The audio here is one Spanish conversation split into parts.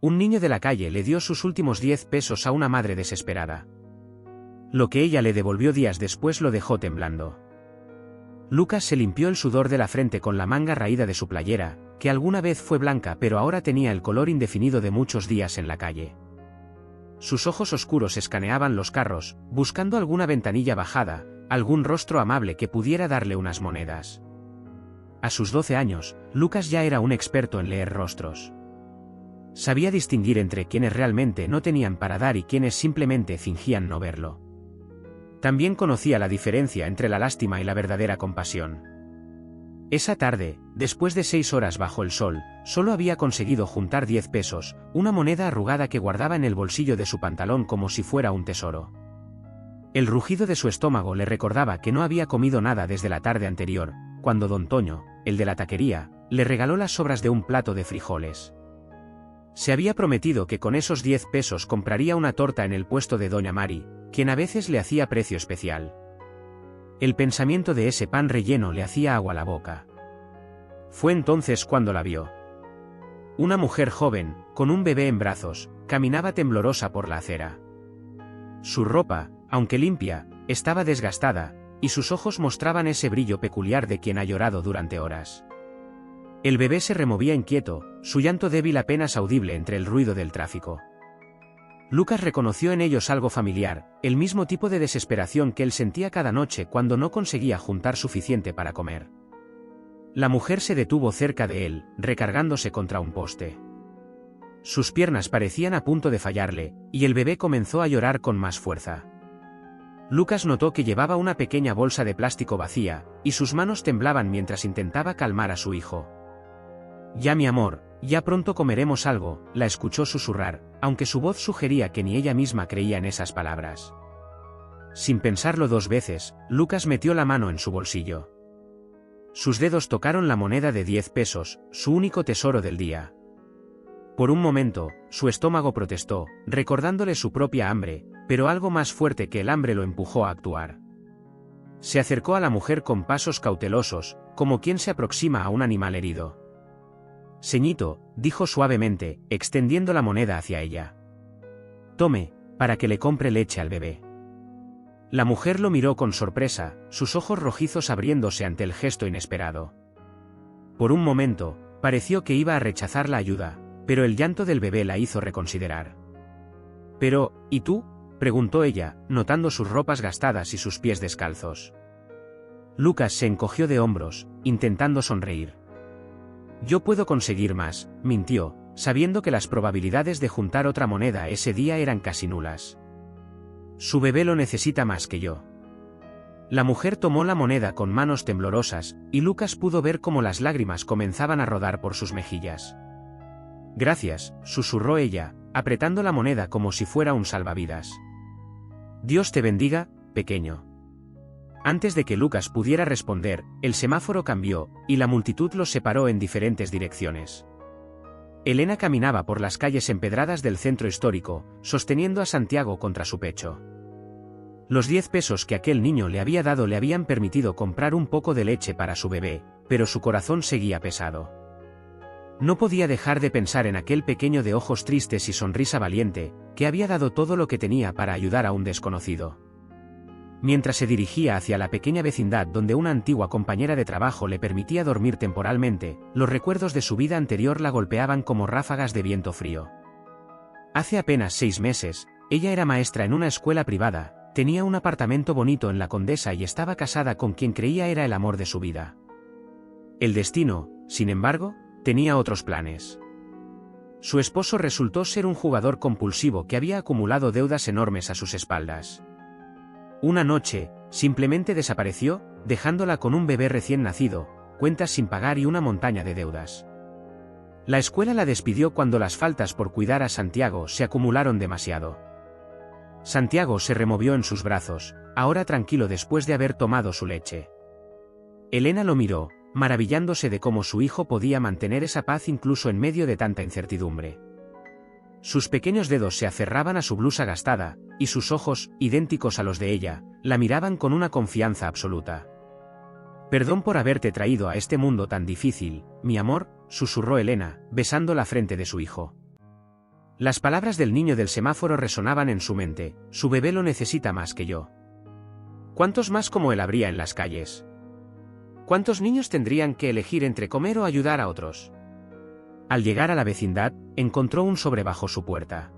Un niño de la calle le dio sus últimos 10 pesos a una madre desesperada. Lo que ella le devolvió días después lo dejó temblando. Lucas se limpió el sudor de la frente con la manga raída de su playera, que alguna vez fue blanca pero ahora tenía el color indefinido de muchos días en la calle. Sus ojos oscuros escaneaban los carros, buscando alguna ventanilla bajada, algún rostro amable que pudiera darle unas monedas. A sus 12 años, Lucas ya era un experto en leer rostros. Sabía distinguir entre quienes realmente no tenían para dar y quienes simplemente fingían no verlo. También conocía la diferencia entre la lástima y la verdadera compasión. Esa tarde, después de 6 horas bajo el sol, solo había conseguido juntar 10 pesos, una moneda arrugada que guardaba en el bolsillo de su pantalón como si fuera un tesoro. El rugido de su estómago le recordaba que no había comido nada desde la tarde anterior, cuando don Toño, el de la taquería, le regaló las sobras de un plato de frijoles. Se había prometido que con esos 10 pesos compraría una torta en el puesto de doña Mari, quien a veces le hacía precio especial. El pensamiento de ese pan relleno le hacía agua a la boca. Fue entonces cuando la vio. Una mujer joven, con un bebé en brazos, caminaba temblorosa por la acera. Su ropa, aunque limpia, estaba desgastada, y sus ojos mostraban ese brillo peculiar de quien ha llorado durante horas. El bebé se removía inquieto, su llanto débil apenas audible entre el ruido del tráfico. Lucas reconoció en ellos algo familiar, el mismo tipo de desesperación que él sentía cada noche cuando no conseguía juntar suficiente para comer. La mujer se detuvo cerca de él, recargándose contra un poste. Sus piernas parecían a punto de fallarle, y el bebé comenzó a llorar con más fuerza. Lucas notó que llevaba una pequeña bolsa de plástico vacía, y sus manos temblaban mientras intentaba calmar a su hijo. «Ya mi amor, ya pronto comeremos algo», la escuchó susurrar, aunque su voz sugería que ni ella misma creía en esas palabras. Sin pensarlo 2 veces, Lucas metió la mano en su bolsillo. Sus dedos tocaron la moneda de 10 pesos, su único tesoro del día. Por un momento, su estómago protestó, recordándole su propia hambre, pero algo más fuerte que el hambre lo empujó a actuar. Se acercó a la mujer con pasos cautelosos, como quien se aproxima a un animal herido. «Señito», dijo suavemente, extendiendo la moneda hacia ella. «Tome, para que le compre leche al bebé». La mujer lo miró con sorpresa, sus ojos rojizos abriéndose ante el gesto inesperado. Por un momento, pareció que iba a rechazar la ayuda, pero el llanto del bebé la hizo reconsiderar. «Pero, ¿y tú?», preguntó ella, notando sus ropas gastadas y sus pies descalzos. Lucas se encogió de hombros, intentando sonreír. «Yo puedo conseguir más», mintió, sabiendo que las probabilidades de juntar otra moneda ese día eran casi nulas. «Su bebé lo necesita más que yo». La mujer tomó la moneda con manos temblorosas, y Lucas pudo ver cómo las lágrimas comenzaban a rodar por sus mejillas. «Gracias», susurró ella, apretando la moneda como si fuera un salvavidas. «Dios te bendiga, pequeño». Antes de que Lucas pudiera responder, el semáforo cambió, y la multitud los separó en diferentes direcciones. Elena caminaba por las calles empedradas del centro histórico, sosteniendo a Santiago contra su pecho. Los 10 pesos que aquel niño le había dado le habían permitido comprar un poco de leche para su bebé, pero su corazón seguía pesado. No podía dejar de pensar en aquel pequeño de ojos tristes y sonrisa valiente, que había dado todo lo que tenía para ayudar a un desconocido. Mientras se dirigía hacia la pequeña vecindad donde una antigua compañera de trabajo le permitía dormir temporalmente, los recuerdos de su vida anterior la golpeaban como ráfagas de viento frío. Hace apenas 6 meses, ella era maestra en una escuela privada, tenía un apartamento bonito en La Condesa y estaba casada con quien creía era el amor de su vida. El destino, sin embargo, tenía otros planes. Su esposo resultó ser un jugador compulsivo que había acumulado deudas enormes a sus espaldas. Una noche, simplemente desapareció, dejándola con un bebé recién nacido, cuentas sin pagar y una montaña de deudas. La escuela la despidió cuando las faltas por cuidar a Santiago se acumularon demasiado. Santiago se removió en sus brazos, ahora tranquilo después de haber tomado su leche. Elena lo miró, maravillándose de cómo su hijo podía mantener esa paz incluso en medio de tanta incertidumbre. Sus pequeños dedos se aferraban a su blusa gastada, y sus ojos, idénticos a los de ella, la miraban con una confianza absoluta. «Perdón por haberte traído a este mundo tan difícil, mi amor», susurró Elena, besando la frente de su hijo. Las palabras del niño del semáforo resonaban en su mente: su bebé lo necesita más que yo. ¿Cuántos más como él habría en las calles? ¿Cuántos niños tendrían que elegir entre comer o ayudar a otros? Al llegar a la vecindad, encontró un sobre bajo su puerta.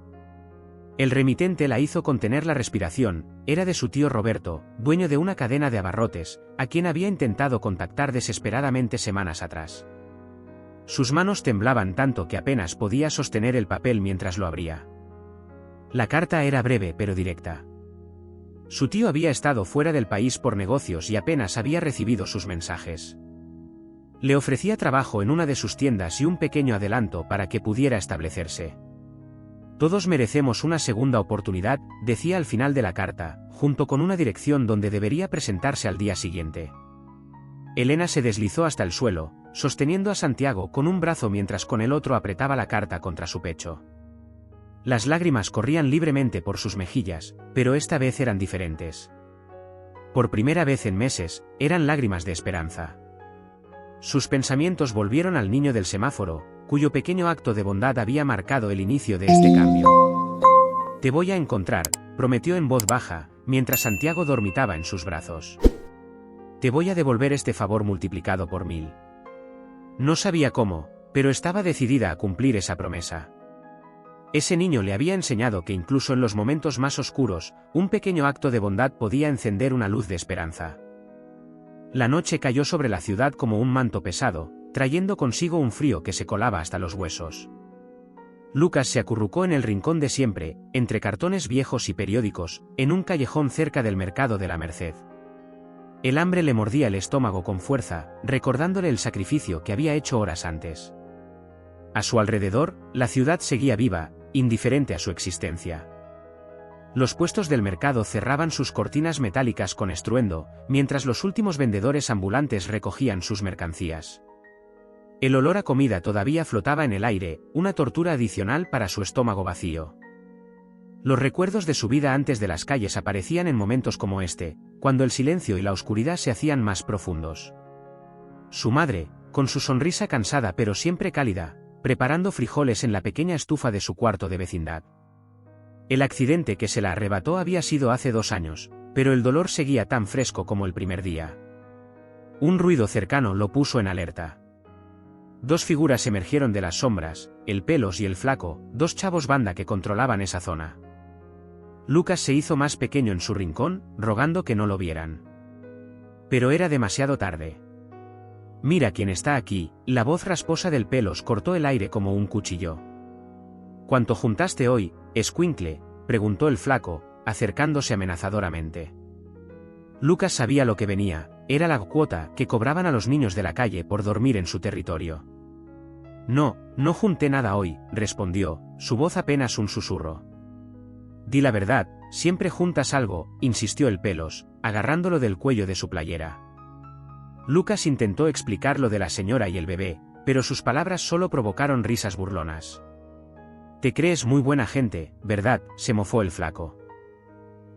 El remitente la hizo contener la respiración. Era de su tío Roberto, dueño de una cadena de abarrotes, a quien había intentado contactar desesperadamente semanas atrás. Sus manos temblaban tanto que apenas podía sostener el papel mientras lo abría. La carta era breve pero directa. Su tío había estado fuera del país por negocios y apenas había recibido sus mensajes. Le ofrecía trabajo en una de sus tiendas y un pequeño adelanto para que pudiera establecerse. Todos merecemos una segunda oportunidad, decía al final de la carta, junto con una dirección donde debería presentarse al día siguiente. Elena se deslizó hasta el suelo, sosteniendo a Santiago con un brazo mientras con el otro apretaba la carta contra su pecho. Las lágrimas corrían libremente por sus mejillas, pero esta vez eran diferentes. Por primera vez en meses, eran lágrimas de esperanza. Sus pensamientos volvieron al niño del semáforo, cuyo pequeño acto de bondad había marcado el inicio de este cambio. «Te voy a encontrar», prometió en voz baja, mientras Santiago dormitaba en sus brazos. «Te voy a devolver este favor multiplicado por 1000». No sabía cómo, pero estaba decidida a cumplir esa promesa. Ese niño le había enseñado que incluso en los momentos más oscuros, un pequeño acto de bondad podía encender una luz de esperanza. La noche cayó sobre la ciudad como un manto pesado, trayendo consigo un frío que se colaba hasta los huesos. Lucas se acurrucó en el rincón de siempre, entre cartones viejos y periódicos, en un callejón cerca del mercado de la Merced. El hambre le mordía el estómago con fuerza, recordándole el sacrificio que había hecho horas antes. A su alrededor, la ciudad seguía viva, indiferente a su existencia. Los puestos del mercado cerraban sus cortinas metálicas con estruendo, mientras los últimos vendedores ambulantes recogían sus mercancías. El olor a comida todavía flotaba en el aire, una tortura adicional para su estómago vacío. Los recuerdos de su vida antes de las calles aparecían en momentos como este, cuando el silencio y la oscuridad se hacían más profundos. Su madre, con su sonrisa cansada pero siempre cálida, preparando frijoles en la pequeña estufa de su cuarto de vecindad. El accidente que se la arrebató había sido hace 2 años, pero el dolor seguía tan fresco como el primer día. Un ruido cercano lo puso en alerta. 2 figuras emergieron de las sombras, el Pelos y el Flaco, 2 chavos banda que controlaban esa zona. Lucas se hizo más pequeño en su rincón, rogando que no lo vieran. Pero era demasiado tarde. «Mira quién está aquí», la voz rasposa del Pelos cortó el aire como un cuchillo. «¿Cuánto juntaste hoy, escuincle?», preguntó el Flaco, acercándose amenazadoramente. Lucas sabía lo que venía, era la cuota que cobraban a los niños de la calle por dormir en su territorio. «No, no junté nada hoy», respondió, su voz apenas un susurro. «Di la verdad, siempre juntas algo», insistió el Pelos, agarrándolo del cuello de su playera. Lucas intentó explicar lo de la señora y el bebé, pero sus palabras solo provocaron risas burlonas. «Te crees muy buena gente, ¿verdad?», se mofó el Flaco.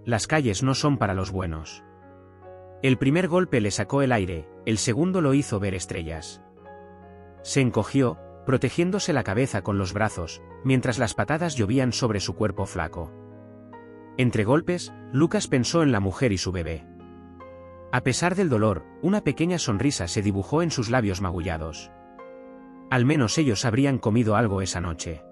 «Las calles no son para los buenos». El primer golpe le sacó el aire, el segundo lo hizo ver estrellas. Se encogió, protegiéndose la cabeza con los brazos, mientras las patadas llovían sobre su cuerpo flaco. Entre golpes, Lucas pensó en la mujer y su bebé. A pesar del dolor, una pequeña sonrisa se dibujó en sus labios magullados. Al menos ellos habrían comido algo esa noche.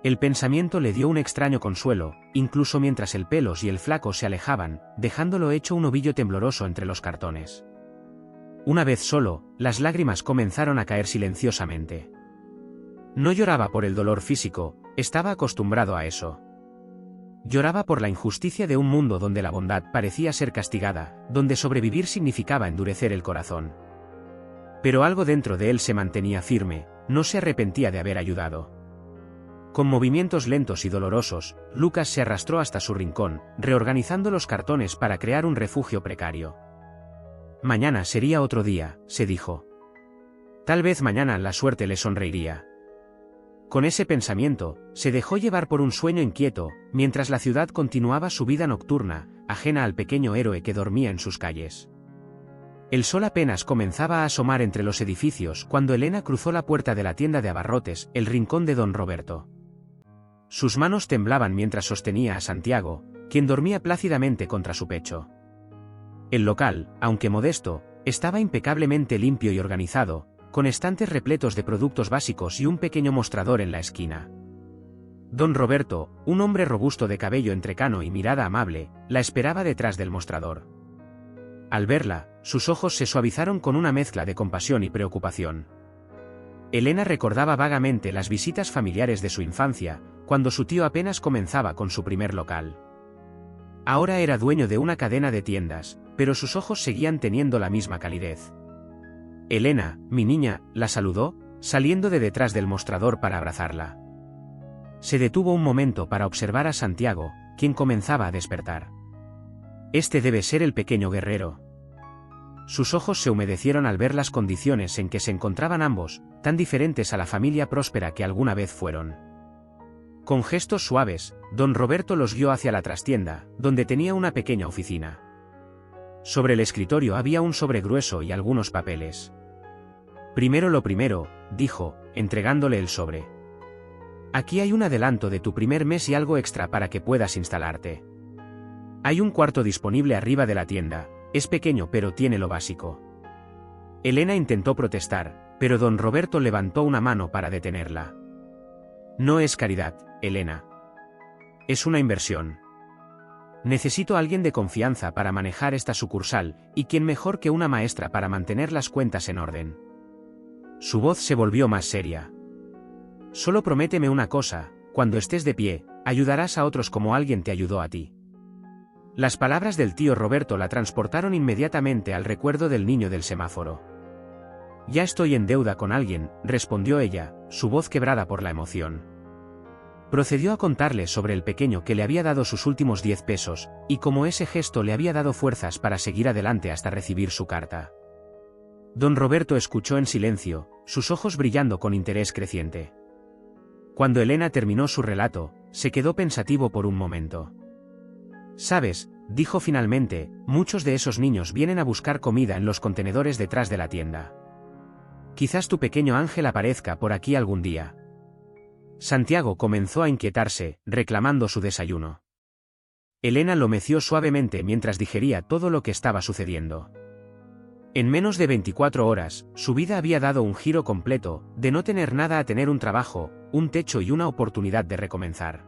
El pensamiento le dio un extraño consuelo, incluso mientras el Pelos y el Flaco se alejaban, dejándolo hecho un ovillo tembloroso entre los cartones. Una vez solo, las lágrimas comenzaron a caer silenciosamente. No lloraba por el dolor físico, estaba acostumbrado a eso. Lloraba por la injusticia de un mundo donde la bondad parecía ser castigada, donde sobrevivir significaba endurecer el corazón. Pero algo dentro de él se mantenía firme, no se arrepentía de haber ayudado. Con movimientos lentos y dolorosos, Lucas se arrastró hasta su rincón, reorganizando los cartones para crear un refugio precario. Mañana sería otro día, se dijo. Tal vez mañana la suerte le sonreiría. Con ese pensamiento, se dejó llevar por un sueño inquieto, mientras la ciudad continuaba su vida nocturna, ajena al pequeño héroe que dormía en sus calles. El sol apenas comenzaba a asomar entre los edificios cuando Elena cruzó la puerta de la tienda de abarrotes, el rincón de don Roberto. Sus manos temblaban mientras sostenía a Santiago, quien dormía plácidamente contra su pecho. El local, aunque modesto, estaba impecablemente limpio y organizado, con estantes repletos de productos básicos y un pequeño mostrador en la esquina. Don Roberto, un hombre robusto de cabello entrecano y mirada amable, la esperaba detrás del mostrador. Al verla, sus ojos se suavizaron con una mezcla de compasión y preocupación. Elena recordaba vagamente las visitas familiares de su infancia, cuando su tío apenas comenzaba con su primer local. Ahora era dueño de una cadena de tiendas, pero sus ojos seguían teniendo la misma calidez. Elena, mi niña, la saludó, saliendo de detrás del mostrador para abrazarla. Se detuvo un momento para observar a Santiago, quien comenzaba a despertar. Este debe ser el pequeño guerrero. Sus ojos se humedecieron al ver las condiciones en que se encontraban ambos, tan diferentes a la familia próspera que alguna vez fueron. Con gestos suaves, don Roberto los guió hacia la trastienda, donde tenía una pequeña oficina. Sobre el escritorio había un sobre grueso y algunos papeles. Primero lo primero, dijo, entregándole el sobre. Aquí hay un adelanto de tu primer mes y algo extra para que puedas instalarte. Hay un cuarto disponible arriba de la tienda, es pequeño pero tiene lo básico. Elena intentó protestar, pero don Roberto levantó una mano para detenerla. No es caridad, Elena. Es una inversión. Necesito a alguien de confianza para manejar esta sucursal, y quién mejor que una maestra para mantener las cuentas en orden. Su voz se volvió más seria. Solo prométeme una cosa, cuando estés de pie, ayudarás a otros como alguien te ayudó a ti. Las palabras del tío Roberto la transportaron inmediatamente al recuerdo del niño del semáforo. Ya estoy en deuda con alguien, respondió ella, su voz quebrada por la emoción. Procedió a contarle sobre el pequeño que le había dado sus últimos 10 pesos, y cómo ese gesto le había dado fuerzas para seguir adelante hasta recibir su carta. Don Roberto escuchó en silencio, sus ojos brillando con interés creciente. Cuando Elena terminó su relato, se quedó pensativo por un momento. «Sabes», dijo finalmente, «muchos de esos niños vienen a buscar comida en los contenedores detrás de la tienda. Quizás tu pequeño ángel aparezca por aquí algún día». Santiago comenzó a inquietarse, reclamando su desayuno. Elena lo meció suavemente mientras digería todo lo que estaba sucediendo. En menos de 24 horas, su vida había dado un giro completo, de no tener nada a tener un trabajo, un techo y una oportunidad de recomenzar.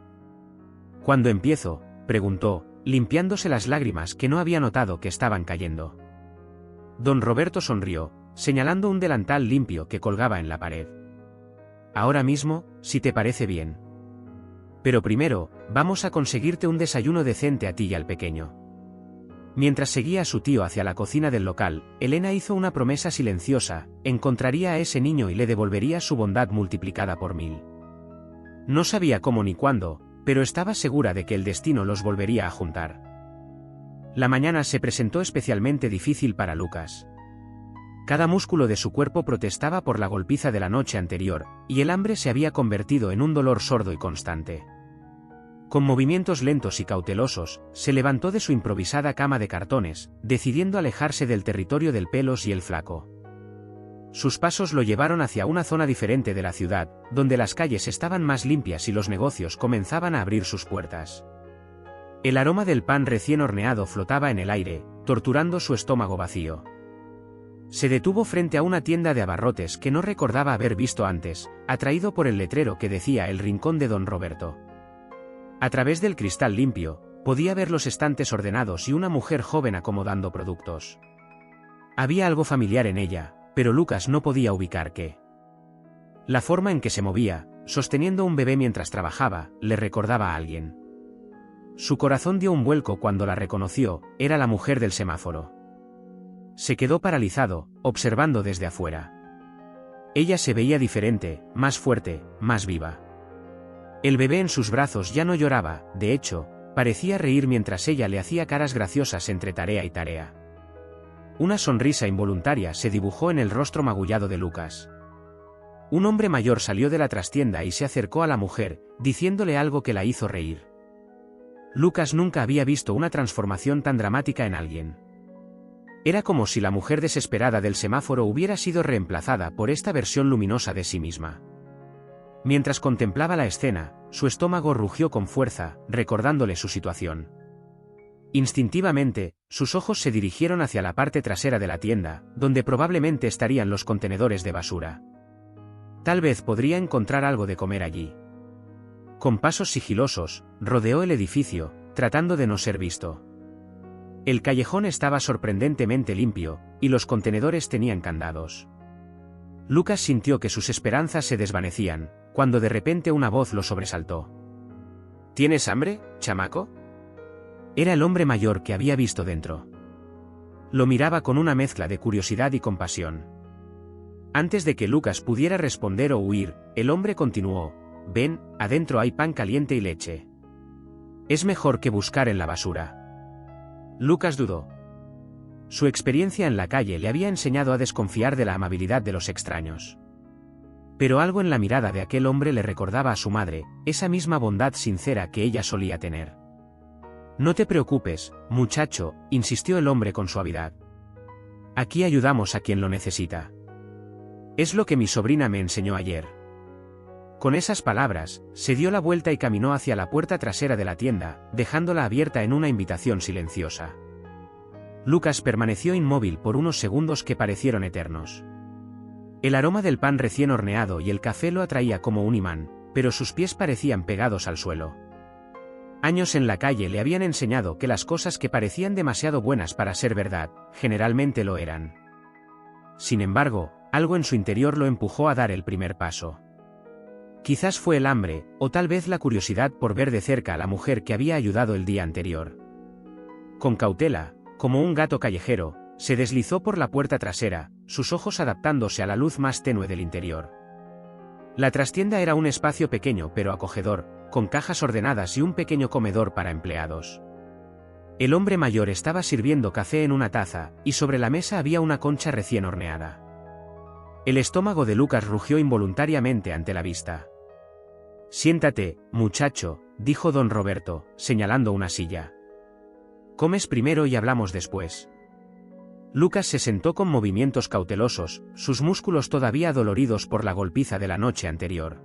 «¿Cuándo empiezo?», preguntó, limpiándose las lágrimas que no había notado que estaban cayendo. Don Roberto sonrió, señalando un delantal limpio que colgaba en la pared. «Ahora mismo, si te parece bien. Pero primero, vamos a conseguirte un desayuno decente a ti y al pequeño». Mientras seguía a su tío hacia la cocina del local, Elena hizo una promesa silenciosa: encontraría a ese niño y le devolvería su bondad multiplicada por 1000. No sabía cómo ni cuándo, pero estaba segura de que el destino los volvería a juntar. La mañana se presentó especialmente difícil para Lucas. Cada músculo de su cuerpo protestaba por la golpiza de la noche anterior, y el hambre se había convertido en un dolor sordo y constante. Con movimientos lentos y cautelosos, se levantó de su improvisada cama de cartones, decidiendo alejarse del territorio del Pelos y el Flaco. Sus pasos lo llevaron hacia una zona diferente de la ciudad, donde las calles estaban más limpias y los negocios comenzaban a abrir sus puertas. El aroma del pan recién horneado flotaba en el aire, torturando su estómago vacío. Se detuvo frente a una tienda de abarrotes que no recordaba haber visto antes, atraído por el letrero que decía El Rincón de Don Roberto. A través del cristal limpio, podía ver los estantes ordenados y una mujer joven acomodando productos. Había algo familiar en ella, pero Lucas no podía ubicar qué. La forma en que se movía, sosteniendo un bebé mientras trabajaba, le recordaba a alguien. Su corazón dio un vuelco cuando la reconoció, era la mujer del semáforo. Se quedó paralizado, observando desde afuera. Ella se veía diferente, más fuerte, más viva. El bebé en sus brazos ya no lloraba, de hecho, parecía reír mientras ella le hacía caras graciosas entre tarea y tarea. Una sonrisa involuntaria se dibujó en el rostro magullado de Lucas. Un hombre mayor salió de la trastienda y se acercó a la mujer, diciéndole algo que la hizo reír. Lucas nunca había visto una transformación tan dramática en alguien. Era como si la mujer desesperada del semáforo hubiera sido reemplazada por esta versión luminosa de sí misma. Mientras contemplaba la escena, su estómago rugió con fuerza, recordándole su situación. Instintivamente, sus ojos se dirigieron hacia la parte trasera de la tienda, donde probablemente estarían los contenedores de basura. Tal vez podría encontrar algo de comer allí. Con pasos sigilosos, rodeó el edificio, tratando de no ser visto. El callejón estaba sorprendentemente limpio, y los contenedores tenían candados. Lucas sintió que sus esperanzas se desvanecían, cuando de repente una voz lo sobresaltó. ¿Tienes hambre, chamaco? Era el hombre mayor que había visto dentro. Lo miraba con una mezcla de curiosidad y compasión. Antes de que Lucas pudiera responder o huir, el hombre continuó: «Ven, adentro hay pan caliente y leche. Es mejor que buscar en la basura». Lucas dudó. Su experiencia en la calle le había enseñado a desconfiar de la amabilidad de los extraños. Pero algo en la mirada de aquel hombre le recordaba a su madre, esa misma bondad sincera que ella solía tener. «No te preocupes, muchacho», insistió el hombre con suavidad. «Aquí ayudamos a quien lo necesita. Es lo que mi sobrina me enseñó ayer». Con esas palabras, se dio la vuelta y caminó hacia la puerta trasera de la tienda, dejándola abierta en una invitación silenciosa. Lucas permaneció inmóvil por unos segundos que parecieron eternos. El aroma del pan recién horneado y el café lo atraía como un imán, pero sus pies parecían pegados al suelo. Años en la calle le habían enseñado que las cosas que parecían demasiado buenas para ser verdad, generalmente lo eran. Sin embargo, algo en su interior lo empujó a dar el primer paso. Quizás fue el hambre, o tal vez la curiosidad por ver de cerca a la mujer que había ayudado el día anterior. Con cautela, como un gato callejero, se deslizó por la puerta trasera, sus ojos adaptándose a la luz más tenue del interior. La trastienda era un espacio pequeño pero acogedor, con cajas ordenadas y un pequeño comedor para empleados. El hombre mayor estaba sirviendo café en una taza, y sobre la mesa había una concha recién horneada. El estómago de Lucas rugió involuntariamente ante la vista. «Siéntate, muchacho», dijo don Roberto, señalando una silla. «Comes primero y hablamos después». Lucas se sentó con movimientos cautelosos, sus músculos todavía adoloridos por la golpiza de la noche anterior.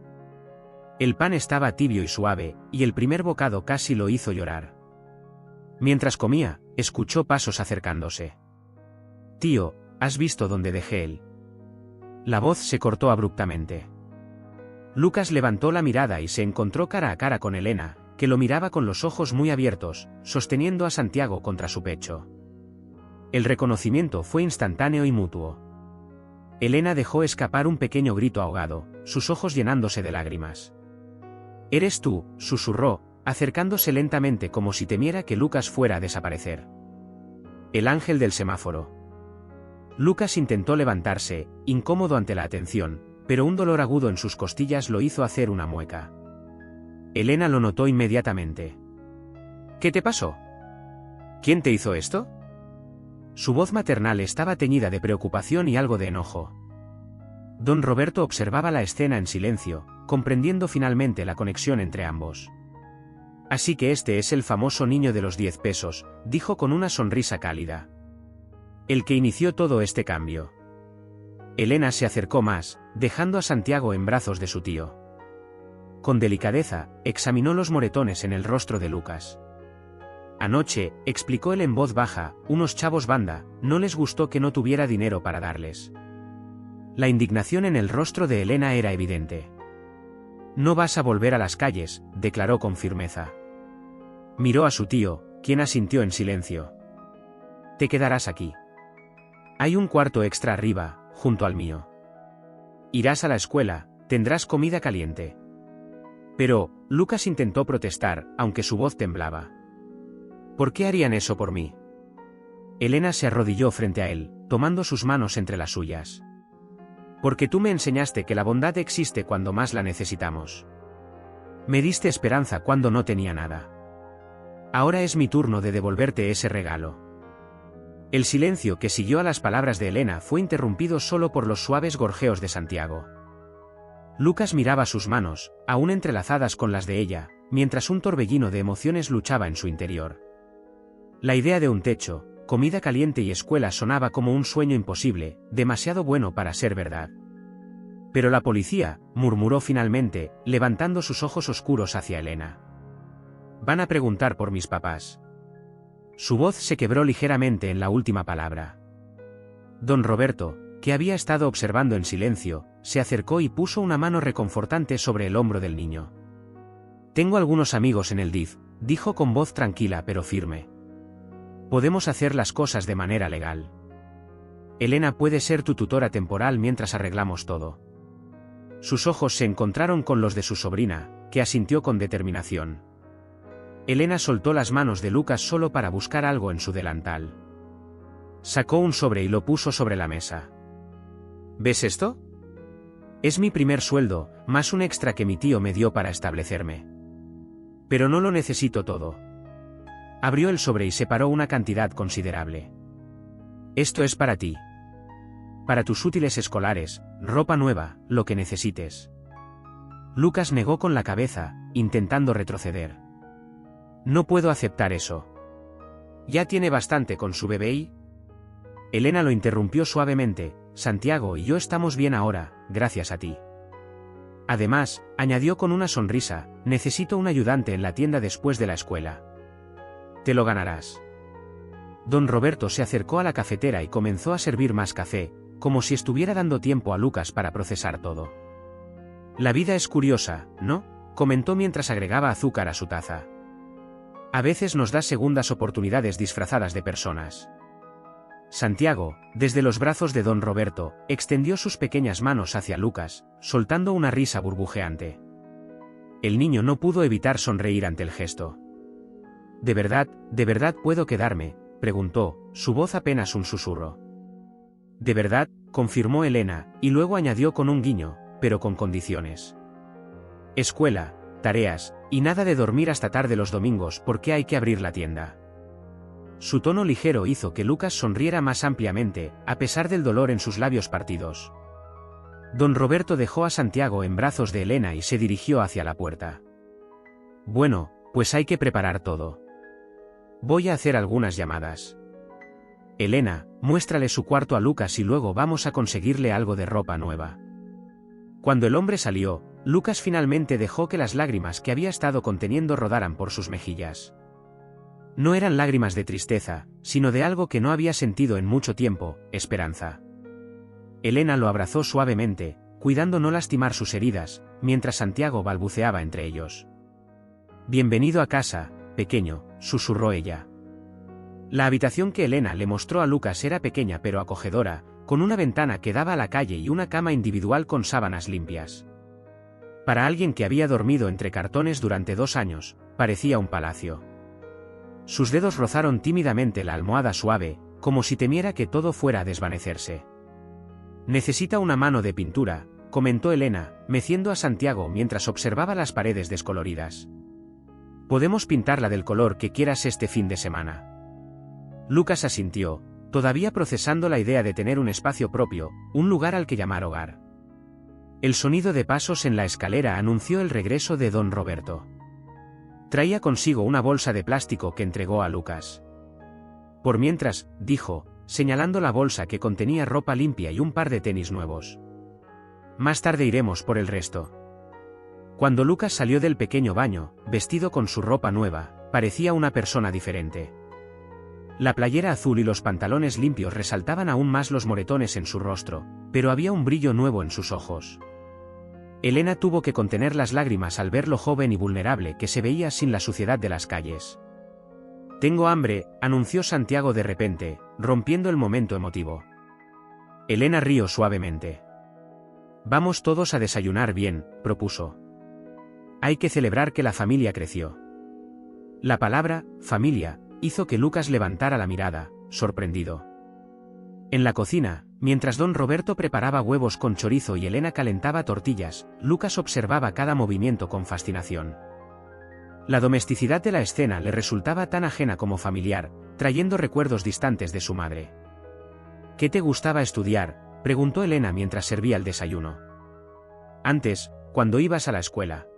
El pan estaba tibio y suave, y el primer bocado casi lo hizo llorar. Mientras comía, escuchó pasos acercándose. «Tío, ¿has visto dónde dejé él?» La voz se cortó abruptamente. Lucas levantó la mirada y se encontró cara a cara con Elena, que lo miraba con los ojos muy abiertos, sosteniendo a Santiago contra su pecho. El reconocimiento fue instantáneo y mutuo. Elena dejó escapar un pequeño grito ahogado, sus ojos llenándose de lágrimas. «¿Eres tú?», susurró, acercándose lentamente como si temiera que Lucas fuera a desaparecer. «El ángel del semáforo». Lucas intentó levantarse, incómodo ante la atención, pero un dolor agudo en sus costillas lo hizo hacer una mueca. Elena lo notó inmediatamente. «¿Qué te pasó? ¿Quién te hizo esto?». Su voz maternal estaba teñida de preocupación y algo de enojo. Don Roberto observaba la escena en silencio, comprendiendo finalmente la conexión entre ambos. «Así que este es el famoso niño de los 10 pesos», dijo con una sonrisa cálida. «El que inició todo este cambio». Elena se acercó más, dejando a Santiago en brazos de su tío. Con delicadeza, examinó los moretones en el rostro de Lucas. «Anoche», explicó él en voz baja, «unos chavos banda, no les gustó que no tuviera dinero para darles». La indignación en el rostro de Elena era evidente. «No vas a volver a las calles», declaró con firmeza. Miró a su tío, quien asintió en silencio. «Te quedarás aquí. Hay un cuarto extra arriba, junto al mío. Irás a la escuela, tendrás comida caliente». Pero, Lucas intentó protestar, aunque su voz temblaba. «¿Por qué harían eso por mí?». Elena se arrodilló frente a él, tomando sus manos entre las suyas. «Porque tú me enseñaste que la bondad existe cuando más la necesitamos. Me diste esperanza cuando no tenía nada. Ahora es mi turno de devolverte ese regalo». El silencio que siguió a las palabras de Elena fue interrumpido solo por los suaves gorjeos de Santiago. Lucas miraba sus manos, aún entrelazadas con las de ella, mientras un torbellino de emociones luchaba en su interior. La idea de un techo, comida caliente y escuela sonaba como un sueño imposible, demasiado bueno para ser verdad. Pero la policía, murmuró finalmente, levantando sus ojos oscuros hacia Elena. Van a preguntar por mis papás. Su voz se quebró ligeramente en la última palabra. Don Roberto, que había estado observando en silencio, se acercó y puso una mano reconfortante sobre el hombro del niño. Tengo algunos amigos en el DIF, dijo con voz tranquila pero firme. Podemos hacer las cosas de manera legal. Elena puede ser tu tutora temporal mientras arreglamos todo. Sus ojos se encontraron con los de su sobrina, que asintió con determinación. Elena soltó las manos de Lucas solo para buscar algo en su delantal. Sacó un sobre y lo puso sobre la mesa. ¿Ves esto? Es mi primer sueldo, más un extra que mi tío me dio para establecerme. Pero no lo necesito todo. Abrió el sobre y separó una cantidad considerable. Esto es para ti. Para tus útiles escolares, ropa nueva, lo que necesites. Lucas negó con la cabeza, intentando retroceder. No puedo aceptar eso. Ya tiene bastante con su bebé y... Elena lo interrumpió suavemente. Santiago y yo estamos bien ahora, gracias a ti. Además, añadió con una sonrisa, necesito un ayudante en la tienda después de la escuela. Te lo ganarás. Don Roberto se acercó a la cafetera y comenzó a servir más café, como si estuviera dando tiempo a Lucas para procesar todo. La vida es curiosa, ¿no? Comentó mientras agregaba azúcar a su taza. A veces nos da segundas oportunidades disfrazadas de personas. Santiago, desde los brazos de don Roberto, extendió sus pequeñas manos hacia Lucas, soltando una risa burbujeante. El niño no pudo evitar sonreír ante el gesto. de verdad puedo quedarme?, preguntó, su voz apenas un susurro. De verdad, confirmó Elena, y luego añadió con un guiño, pero con condiciones. Escuela, tareas, y nada de dormir hasta tarde los domingos porque hay que abrir la tienda. Su tono ligero hizo que Lucas sonriera más ampliamente, a pesar del dolor en sus labios partidos. Don Roberto dejó a Santiago en brazos de Elena y se dirigió hacia la puerta. Bueno, pues hay que preparar todo. Voy a hacer algunas llamadas. Elena, muéstrale su cuarto a Lucas y luego vamos a conseguirle algo de ropa nueva. Cuando el hombre salió, Lucas finalmente dejó que las lágrimas que había estado conteniendo rodaran por sus mejillas. No eran lágrimas de tristeza, sino de algo que no había sentido en mucho tiempo, esperanza. Elena lo abrazó suavemente, cuidando no lastimar sus heridas, mientras Santiago balbuceaba entre ellos. Bienvenido a casa, pequeño, susurró ella. La habitación que Elena le mostró a Lucas era pequeña pero acogedora, con una ventana que daba a la calle y una cama individual con sábanas limpias. Para alguien que había dormido entre cartones durante 2 años, parecía un palacio. Sus dedos rozaron tímidamente la almohada suave, como si temiera que todo fuera a desvanecerse. Necesita una mano de pintura, comentó Elena, meciendo a Santiago mientras observaba las paredes descoloridas. Podemos pintarla del color que quieras este fin de semana. Lucas asintió, todavía procesando la idea de tener un espacio propio, un lugar al que llamar hogar. El sonido de pasos en la escalera anunció el regreso de don Roberto. Traía consigo una bolsa de plástico que entregó a Lucas. Por mientras, dijo, señalando la bolsa que contenía ropa limpia y un par de tenis nuevos. Más tarde iremos por el resto. Cuando Lucas salió del pequeño baño, vestido con su ropa nueva, parecía una persona diferente. La playera azul y los pantalones limpios resaltaban aún más los moretones en su rostro, pero había un brillo nuevo en sus ojos. Elena tuvo que contener las lágrimas al ver lo joven y vulnerable que se veía sin la suciedad de las calles. Tengo hambre, anunció Santiago de repente, rompiendo el momento emotivo. Elena rió suavemente. Vamos todos a desayunar bien, propuso. Hay que celebrar que la familia creció. La palabra, familia, hizo que Lucas levantara la mirada, sorprendido. En la cocina, mientras don Roberto preparaba huevos con chorizo y Elena calentaba tortillas, Lucas observaba cada movimiento con fascinación. La domesticidad de la escena le resultaba tan ajena como familiar, trayendo recuerdos distantes de su madre. ¿Qué te gustaba estudiar?, preguntó Elena mientras servía el desayuno. Antes, cuando ibas a la escuela.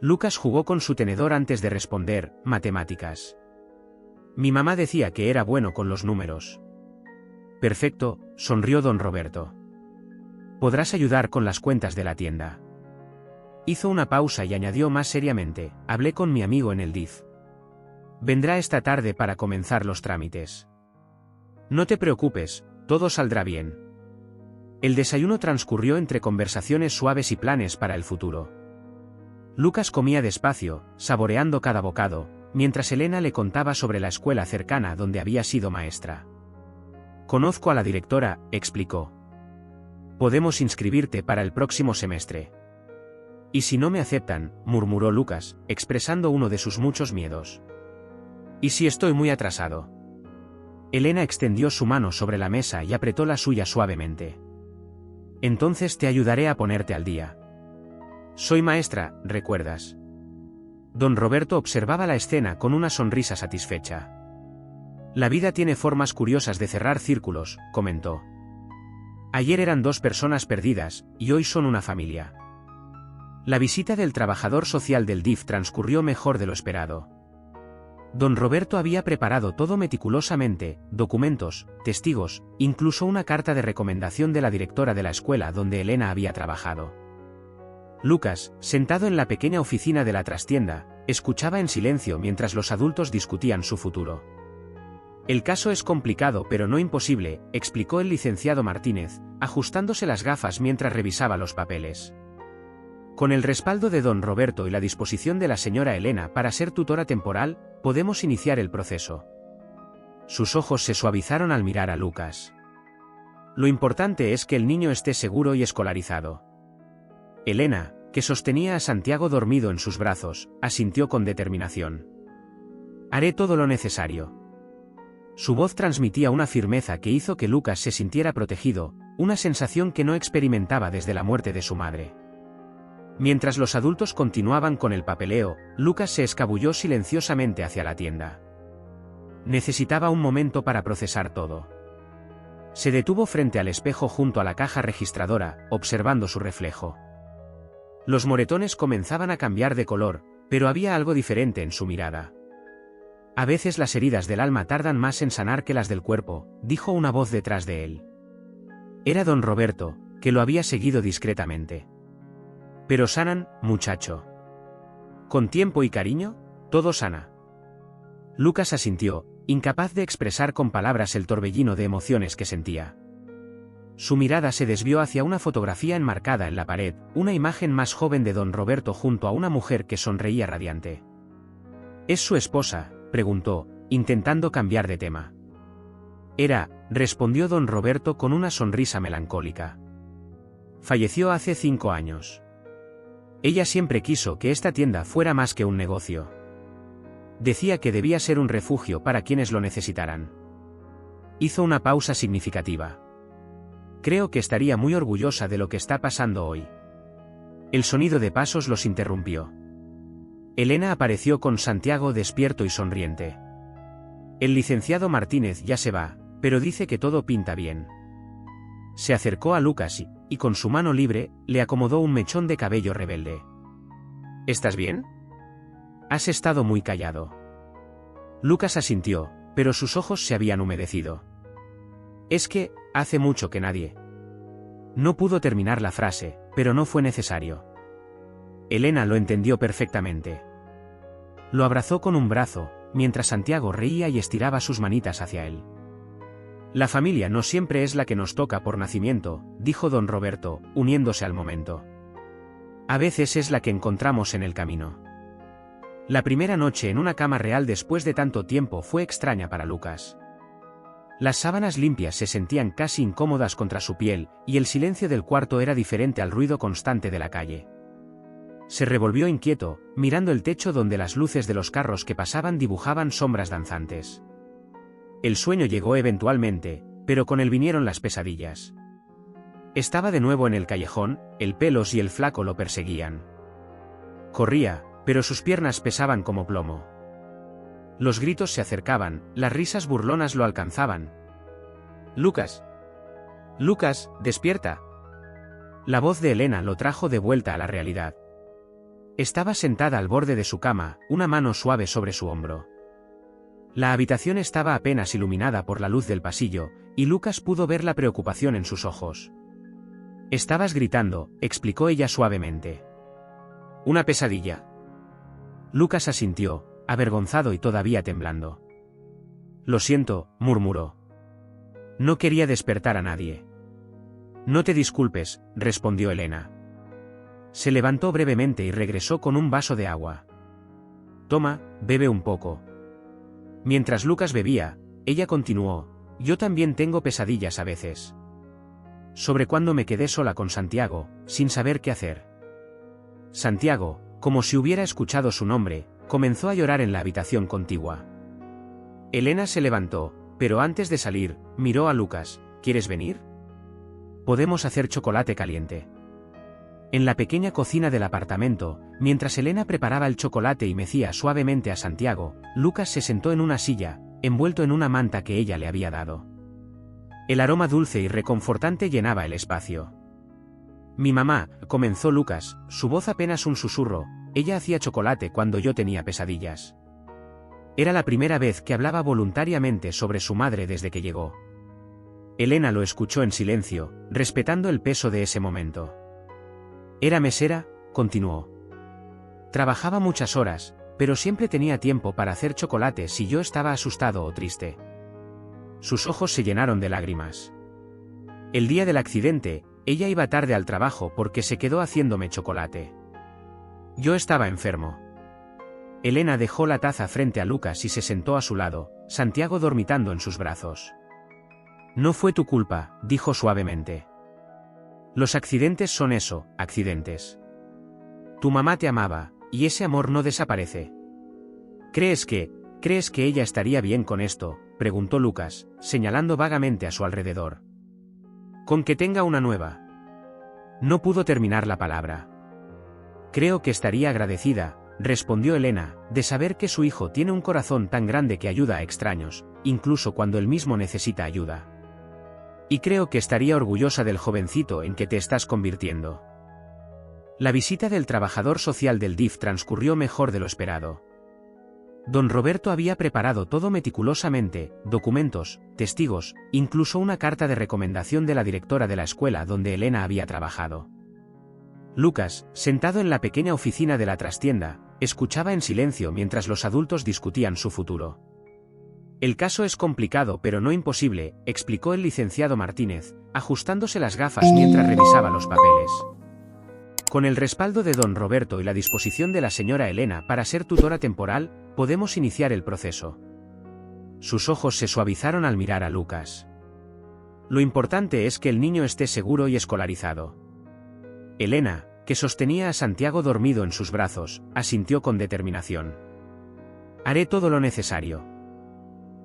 Lucas jugó con su tenedor antes de responder, matemáticas. Mi mamá decía que era bueno con los números. Perfecto, sonrió don Roberto. Podrás ayudar con las cuentas de la tienda. Hizo una pausa y añadió más seriamente, hablé con mi amigo en el DIF. Vendrá esta tarde para comenzar los trámites. No te preocupes, todo saldrá bien. El desayuno transcurrió entre conversaciones suaves y planes para el futuro. Lucas comía despacio, saboreando cada bocado, mientras Elena le contaba sobre la escuela cercana donde había sido maestra. Conozco a la directora, explicó. Podemos inscribirte para el próximo semestre. ¿Y si no me aceptan?, murmuró Lucas, expresando uno de sus muchos miedos. ¿Y si estoy muy atrasado? Elena extendió su mano sobre la mesa y apretó la suya suavemente. Entonces te ayudaré a ponerte al día. Soy maestra, ¿recuerdas? Don Roberto observaba la escena con una sonrisa satisfecha. La vida tiene formas curiosas de cerrar círculos, comentó. Ayer eran dos personas perdidas, y hoy son una familia. La visita del trabajador social del DIF transcurrió mejor de lo esperado. Don Roberto había preparado todo meticulosamente, documentos, testigos, incluso una carta de recomendación de la directora de la escuela donde Elena había trabajado. Lucas, sentado en la pequeña oficina de la trastienda, escuchaba en silencio mientras los adultos discutían su futuro. El caso es complicado pero no imposible, explicó el licenciado Martínez, ajustándose las gafas mientras revisaba los papeles. Con el respaldo de don Roberto y la disposición de la señora Elena para ser tutora temporal, podemos iniciar el proceso. Sus ojos se suavizaron al mirar a Lucas. Lo importante es que el niño esté seguro y escolarizado. Elena, que sostenía a Santiago dormido en sus brazos, asintió con determinación. Haré todo lo necesario. Su voz transmitía una firmeza que hizo que Lucas se sintiera protegido, una sensación que no experimentaba desde la muerte de su madre. Mientras los adultos continuaban con el papeleo, Lucas se escabulló silenciosamente hacia la tienda. Necesitaba un momento para procesar todo. Se detuvo frente al espejo junto a la caja registradora, observando su reflejo. Los moretones comenzaban a cambiar de color, pero había algo diferente en su mirada. A veces las heridas del alma tardan más en sanar que las del cuerpo, dijo una voz detrás de él. Era don Roberto, que lo había seguido discretamente. Pero sanan, muchacho. Con tiempo y cariño, todo sana. Lucas asintió, incapaz de expresar con palabras el torbellino de emociones que sentía. Su mirada se desvió hacia una fotografía enmarcada en la pared, una imagen más joven de don Roberto junto a una mujer que sonreía radiante. ¿Es su esposa?, preguntó, intentando cambiar de tema. Era, respondió don Roberto con una sonrisa melancólica. Falleció hace 5 años. Ella siempre quiso que esta tienda fuera más que un negocio. Decía que debía ser un refugio para quienes lo necesitaran. Hizo una pausa significativa. Creo que estaría muy orgullosa de lo que está pasando hoy. El sonido de pasos los interrumpió. Elena apareció con Santiago despierto y sonriente. El licenciado Martínez ya se va, pero dice que todo pinta bien. Se acercó a Lucas y con su mano libre, le acomodó un mechón de cabello rebelde. ¿Estás bien? Has estado muy callado. Lucas asintió, pero sus ojos se habían humedecido. Es que, hace mucho que nadie. No pudo terminar la frase, pero no fue necesario. Elena lo entendió perfectamente. Lo abrazó con un brazo, mientras Santiago reía y estiraba sus manitas hacia él. La familia no siempre es la que nos toca por nacimiento, dijo don Roberto, uniéndose al momento. A veces es la que encontramos en el camino. La primera noche en una cama real después de tanto tiempo fue extraña para Lucas. Las sábanas limpias se sentían casi incómodas contra su piel, y el silencio del cuarto era diferente al ruido constante de la calle. Se revolvió inquieto, mirando el techo donde las luces de los carros que pasaban dibujaban sombras danzantes. El sueño llegó eventualmente, pero con él vinieron las pesadillas. Estaba de nuevo en el callejón, el Pelos y el Flaco lo perseguían. Corría, pero sus piernas pesaban como plomo. Los gritos se acercaban, las risas burlonas lo alcanzaban. «Lucas. Lucas, despierta». La voz de Elena lo trajo de vuelta a la realidad. Estaba sentada al borde de su cama, una mano suave sobre su hombro. La habitación estaba apenas iluminada por la luz del pasillo, y Lucas pudo ver la preocupación en sus ojos. Estabas gritando, explicó ella suavemente. Una pesadilla. Lucas asintió, avergonzado y todavía temblando. Lo siento, murmuró. No quería despertar a nadie. No te disculpes, respondió Elena. Se levantó brevemente y regresó con un vaso de agua. Toma, bebe un poco. Mientras Lucas bebía, ella continuó, yo también tengo pesadillas a veces. Sobre cuando me quedé sola con Santiago, sin saber qué hacer. Santiago, como si hubiera escuchado su nombre, comenzó a llorar en la habitación contigua. Elena se levantó, pero antes de salir, miró a Lucas, ¿quieres venir? Podemos hacer chocolate caliente. En la pequeña cocina del apartamento, mientras Elena preparaba el chocolate y mecía suavemente a Santiago, Lucas se sentó en una silla, envuelto en una manta que ella le había dado. El aroma dulce y reconfortante llenaba el espacio. Mi mamá, comenzó Lucas, su voz apenas un susurro, ella hacía chocolate cuando yo tenía pesadillas. Era la primera vez que hablaba voluntariamente sobre su madre desde que llegó. Elena lo escuchó en silencio, respetando el peso de ese momento. Era mesera, continuó. Trabajaba muchas horas, pero siempre tenía tiempo para hacer chocolate si yo estaba asustado o triste. Sus ojos se llenaron de lágrimas. El día del accidente, ella iba tarde al trabajo porque se quedó haciéndome chocolate. Yo estaba enfermo. Elena dejó la taza frente a Lucas y se sentó a su lado, Santiago dormitando en sus brazos. No fue tu culpa, dijo suavemente. Los accidentes son eso, accidentes. Tu mamá te amaba, y ese amor no desaparece. ¿Crees que ella estaría bien con esto?, preguntó Lucas, señalando vagamente a su alrededor. Con que tenga una nueva. No pudo terminar la palabra. Creo que estaría agradecida, respondió Elena, de saber que su hijo tiene un corazón tan grande que ayuda a extraños, incluso cuando él mismo necesita ayuda. Y creo que estaría orgullosa del jovencito en que te estás convirtiendo. La visita del trabajador social del DIF transcurrió mejor de lo esperado. Don Roberto había preparado todo meticulosamente, documentos, testigos, incluso una carta de recomendación de la directora de la escuela donde Elena había trabajado. Lucas, sentado en la pequeña oficina de la trastienda, escuchaba en silencio mientras los adultos discutían su futuro. El caso es complicado pero no imposible, explicó el licenciado Martínez, ajustándose las gafas mientras revisaba los papeles. Con el respaldo de don Roberto y la disposición de la señora Elena para ser tutora temporal, podemos iniciar el proceso. Sus ojos se suavizaron al mirar a Lucas. Lo importante es que el niño esté seguro y escolarizado. Elena, que sostenía a Santiago dormido en sus brazos, asintió con determinación. Haré todo lo necesario.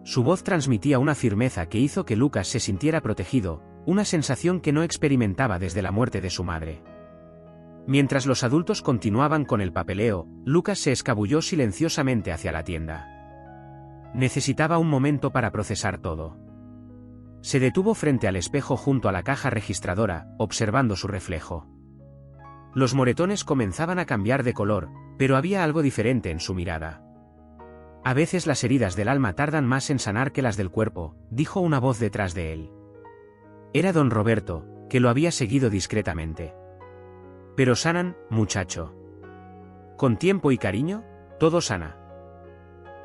Su voz transmitía una firmeza que hizo que Lucas se sintiera protegido, una sensación que no experimentaba desde la muerte de su madre. Mientras los adultos continuaban con el papeleo, Lucas se escabulló silenciosamente hacia la tienda. Necesitaba un momento para procesar todo. Se detuvo frente al espejo junto a la caja registradora, observando su reflejo. Los moretones comenzaban a cambiar de color, pero había algo diferente en su mirada. A veces las heridas del alma tardan más en sanar que las del cuerpo, dijo una voz detrás de él. Era don Roberto, que lo había seguido discretamente. Pero sanan, muchacho. Con tiempo y cariño, todo sana.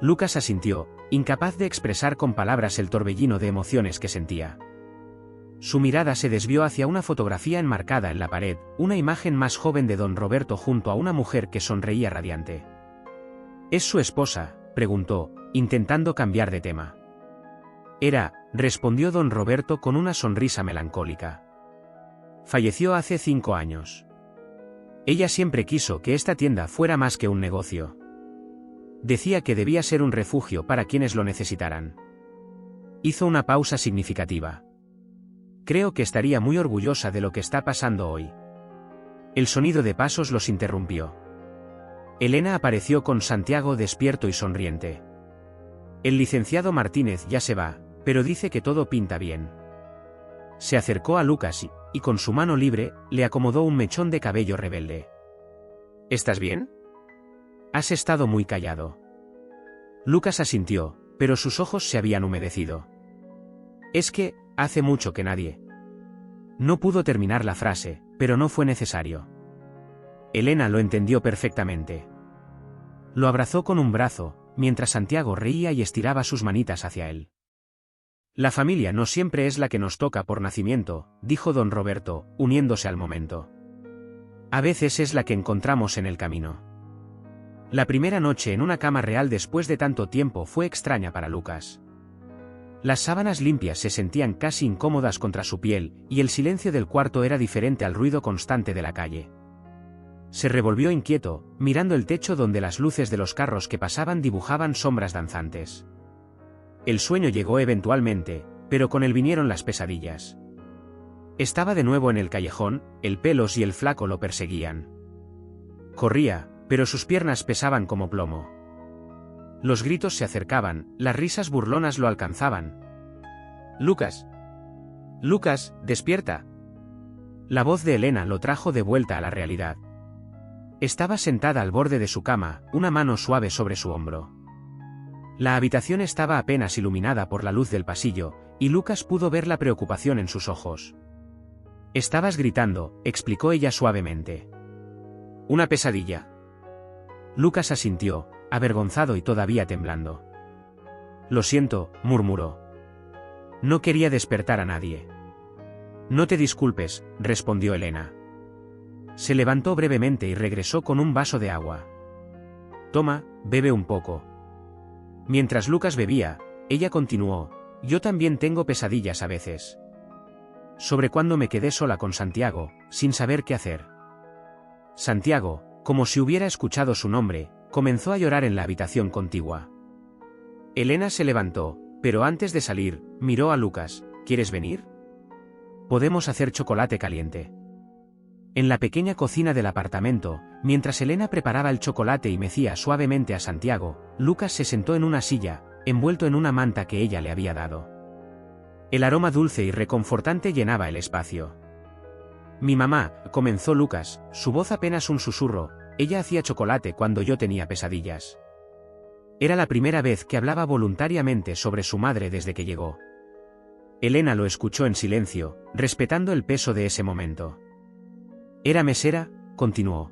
Lucas asintió, incapaz de expresar con palabras el torbellino de emociones que sentía. Su mirada se desvió hacia una fotografía enmarcada en la pared, una imagen más joven de don Roberto junto a una mujer que sonreía radiante. ¿Es su esposa?, preguntó, intentando cambiar de tema. Respondió don Roberto con una sonrisa melancólica. Falleció hace 5 años. Ella siempre quiso que esta tienda fuera más que un negocio. Decía que debía ser un refugio para quienes lo necesitaran. Hizo una pausa significativa. Creo que estaría muy orgullosa de lo que está pasando hoy. El sonido de pasos los interrumpió. Elena apareció con Santiago despierto y sonriente. El licenciado Martínez ya se va, pero dice que todo pinta bien. Se acercó a Lucas y con su mano libre, le acomodó un mechón de cabello rebelde. ¿Estás bien? Has estado muy callado. Lucas asintió, pero sus ojos se habían humedecido. Es que, hace mucho que nadie. No pudo terminar la frase, pero no fue necesario. Elena lo entendió perfectamente. Lo abrazó con un brazo, mientras Santiago reía y estiraba sus manitas hacia él. La familia no siempre es la que nos toca por nacimiento, dijo don Roberto, uniéndose al momento. A veces es la que encontramos en el camino. La primera noche en una cama real después de tanto tiempo fue extraña para Lucas. Las sábanas limpias se sentían casi incómodas contra su piel, y el silencio del cuarto era diferente al ruido constante de la calle. Se revolvió inquieto, mirando el techo donde las luces de los carros que pasaban dibujaban sombras danzantes. El sueño llegó eventualmente, pero con él vinieron las pesadillas. Estaba de nuevo en el callejón, el Pelos y el Flaco lo perseguían. Corría, pero sus piernas pesaban como plomo. Los gritos se acercaban, las risas burlonas lo alcanzaban. «Lucas. Lucas, despierta». La voz de Elena lo trajo de vuelta a la realidad. Estaba sentada al borde de su cama, una mano suave sobre su hombro. La habitación estaba apenas iluminada por la luz del pasillo, y Lucas pudo ver la preocupación en sus ojos. «Estabas gritando», explicó ella suavemente. «Una pesadilla». Lucas asintió, avergonzado y todavía temblando. «Lo siento», murmuró. «No quería despertar a nadie». «No te disculpes», respondió Elena. Se levantó brevemente y regresó con un vaso de agua. «Toma, bebe un poco». Mientras Lucas bebía, ella continuó: «Yo también tengo pesadillas a veces. Sobre cuando me quedé sola con Santiago, sin saber qué hacer». Santiago, como si hubiera escuchado su nombre, comenzó a llorar en la habitación contigua. Elena se levantó, pero antes de salir, miró a Lucas: «¿Quieres venir? Podemos hacer chocolate caliente». En la pequeña cocina del apartamento, mientras Elena preparaba el chocolate y mecía suavemente a Santiago, Lucas se sentó en una silla, envuelto en una manta que ella le había dado. El aroma dulce y reconfortante llenaba el espacio. «Mi mamá», comenzó Lucas, su voz apenas un susurro, «ella hacía chocolate cuando yo tenía pesadillas». Era la primera vez que hablaba voluntariamente sobre su madre desde que llegó. Elena lo escuchó en silencio, respetando el peso de ese momento. «Era mesera», continuó.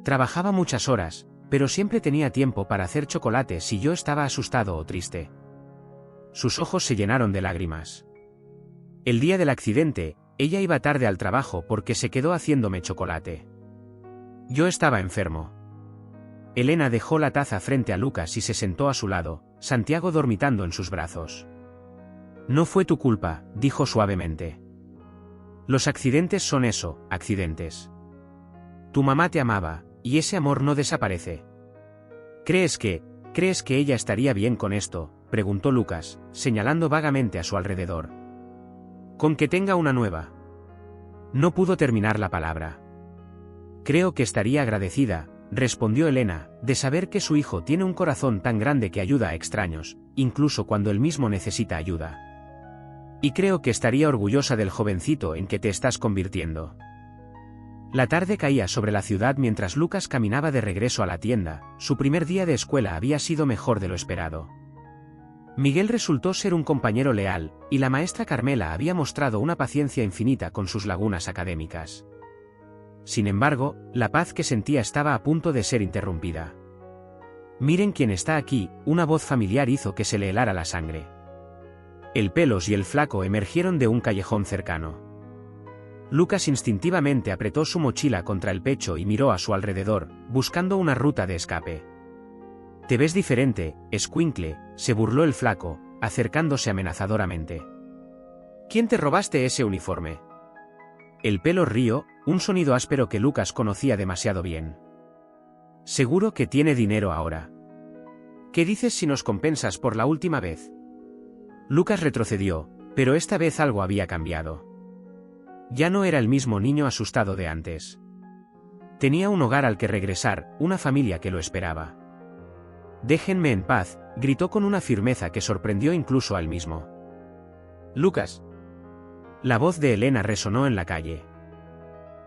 «Trabajaba muchas horas, pero siempre tenía tiempo para hacer chocolate si yo estaba asustado o triste». Sus ojos se llenaron de lágrimas. «El día del accidente, ella iba tarde al trabajo porque se quedó haciéndome chocolate. Yo estaba enfermo». Elena dejó la taza frente a Lucas y se sentó a su lado, Santiago dormitando en sus brazos. «No fue tu culpa», dijo suavemente. «Los accidentes son eso, accidentes. Tu mamá te amaba, y ese amor no desaparece». ¿Crees que ella estaría bien con esto?», preguntó Lucas, señalando vagamente a su alrededor. «Con que tenga una nueva». No pudo terminar la palabra. «Creo que estaría agradecida», respondió Elena, «de saber que su hijo tiene un corazón tan grande que ayuda a extraños, incluso cuando él mismo necesita ayuda. Y creo que estaría orgullosa del jovencito en que te estás convirtiendo». La tarde caía sobre la ciudad mientras Lucas caminaba de regreso a la tienda. Su primer día de escuela había sido mejor de lo esperado. Miguel resultó ser un compañero leal, y la maestra Carmela había mostrado una paciencia infinita con sus lagunas académicas. Sin embargo, la paz que sentía estaba a punto de ser interrumpida. «Miren quién está aquí», una voz familiar hizo que se le helara la sangre. El Pelos y el Flaco emergieron de un callejón cercano. Lucas instintivamente apretó su mochila contra el pecho y miró a su alrededor, buscando una ruta de escape. «Te ves diferente, escuincle», se burló el Flaco, acercándose amenazadoramente. «¿Quién te robaste ese uniforme?». El Pelos rió, un sonido áspero que Lucas conocía demasiado bien. «Seguro que tiene dinero ahora. ¿Qué dices si nos compensas por la última vez?». Lucas retrocedió, pero esta vez algo había cambiado. Ya no era el mismo niño asustado de antes. Tenía un hogar al que regresar, una familia que lo esperaba. «Déjenme en paz», gritó con una firmeza que sorprendió incluso a él mismo. «Lucas». La voz de Elena resonó en la calle.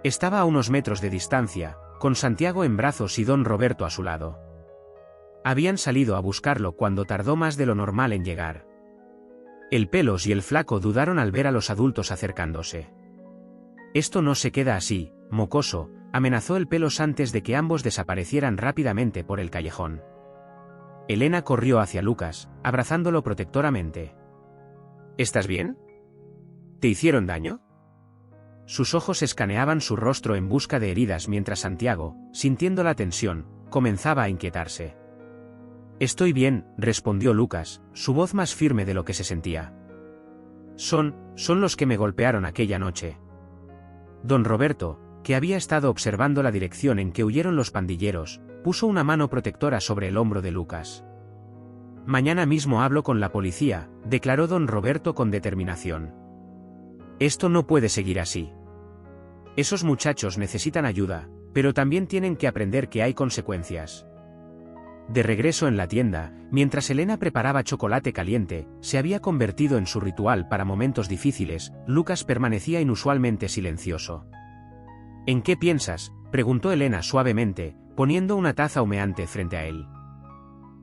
Estaba a unos metros de distancia, con Santiago en brazos y don Roberto a su lado. Habían salido a buscarlo cuando tardó más de lo normal en llegar. El Pelos y el Flaco dudaron al ver a los adultos acercándose. Esto no se queda así, mocoso, amenazó el Pelos antes de que ambos desaparecieran rápidamente por el callejón. Elena corrió hacia Lucas, abrazándolo protectoramente. ¿Estás bien? ¿Te hicieron daño? Sus ojos escaneaban su rostro en busca de heridas mientras Santiago, sintiendo la tensión, comenzaba a inquietarse. Estoy bien, respondió Lucas, su voz más firme de lo que se sentía. Son los que me golpearon aquella noche. Don Roberto, que había estado observando la dirección en que huyeron los pandilleros, puso una mano protectora sobre el hombro de Lucas. Mañana mismo hablo con la policía, declaró don Roberto con determinación. Esto no puede seguir así. Esos muchachos necesitan ayuda, pero también tienen que aprender que hay consecuencias. De regreso en la tienda, mientras Elena preparaba chocolate caliente, se había convertido en su ritual para momentos difíciles, Lucas permanecía inusualmente silencioso. ¿En qué piensas?, preguntó Elena suavemente, poniendo una taza humeante frente a él.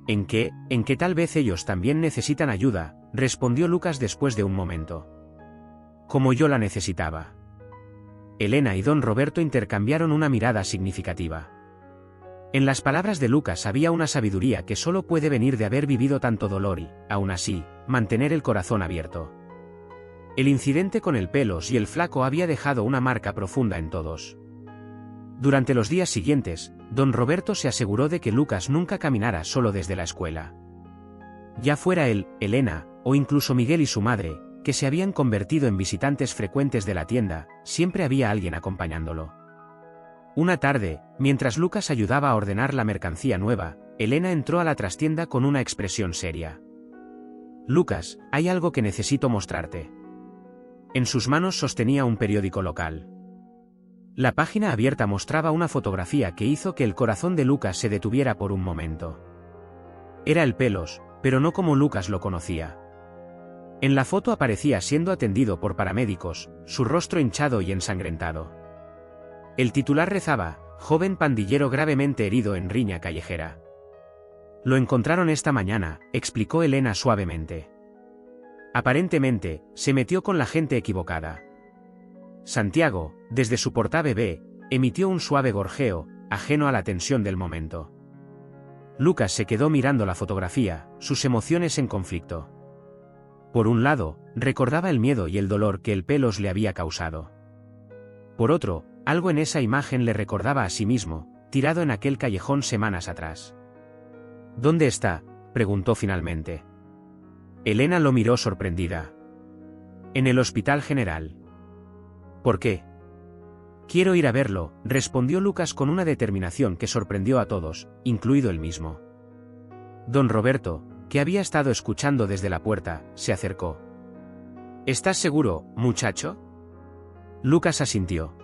En que tal vez ellos también necesitan ayuda, respondió Lucas después de un momento. Como yo la necesitaba. Elena y don Roberto intercambiaron una mirada significativa. En las palabras de Lucas había una sabiduría que solo puede venir de haber vivido tanto dolor y, aún así, mantener el corazón abierto. El incidente con el Pelos y el Flaco había dejado una marca profunda en todos. Durante los días siguientes, don Roberto se aseguró de que Lucas nunca caminara solo desde la escuela. Ya fuera él, Elena, o incluso Miguel y su madre, que se habían convertido en visitantes frecuentes de la tienda, siempre había alguien acompañándolo. Una tarde, mientras Lucas ayudaba a ordenar la mercancía nueva, Elena entró a la trastienda con una expresión seria. Lucas, hay algo que necesito mostrarte. En sus manos sostenía un periódico local. La página abierta mostraba una fotografía que hizo que el corazón de Lucas se detuviera por un momento. Era el Pelos, pero no como Lucas lo conocía. En la foto aparecía siendo atendido por paramédicos, su rostro hinchado y ensangrentado. El titular rezaba, joven pandillero gravemente herido en riña callejera. Lo encontraron esta mañana, explicó Elena suavemente. Aparentemente, se metió con la gente equivocada. Santiago, desde su portabebé, emitió un suave gorjeo, ajeno a la tensión del momento. Lucas se quedó mirando la fotografía, sus emociones en conflicto. Por un lado, recordaba el miedo y el dolor que el Pelos le había causado. Por otro, algo en esa imagen le recordaba a sí mismo, tirado en aquel callejón semanas atrás. ¿Dónde está?, preguntó finalmente. Elena lo miró sorprendida. En el Hospital General. ¿Por qué? Quiero ir a verlo, respondió Lucas con una determinación que sorprendió a todos, incluido él mismo. Don Roberto, que había estado escuchando desde la puerta, se acercó. ¿Estás seguro, muchacho? Lucas asintió.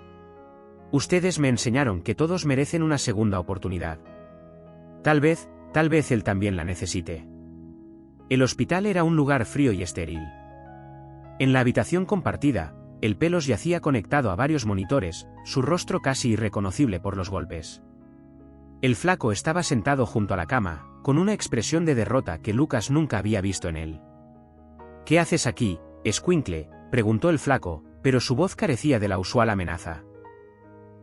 Ustedes me enseñaron que todos merecen una segunda oportunidad. Tal vez él también la necesite. El hospital era un lugar frío y estéril. En la habitación compartida, el Pelos yacía conectado a varios monitores, su rostro casi irreconocible por los golpes. El Flaco estaba sentado junto a la cama, con una expresión de derrota que Lucas nunca había visto en él. ¿Qué haces aquí, escuincle?, preguntó el Flaco, pero su voz carecía de la usual amenaza.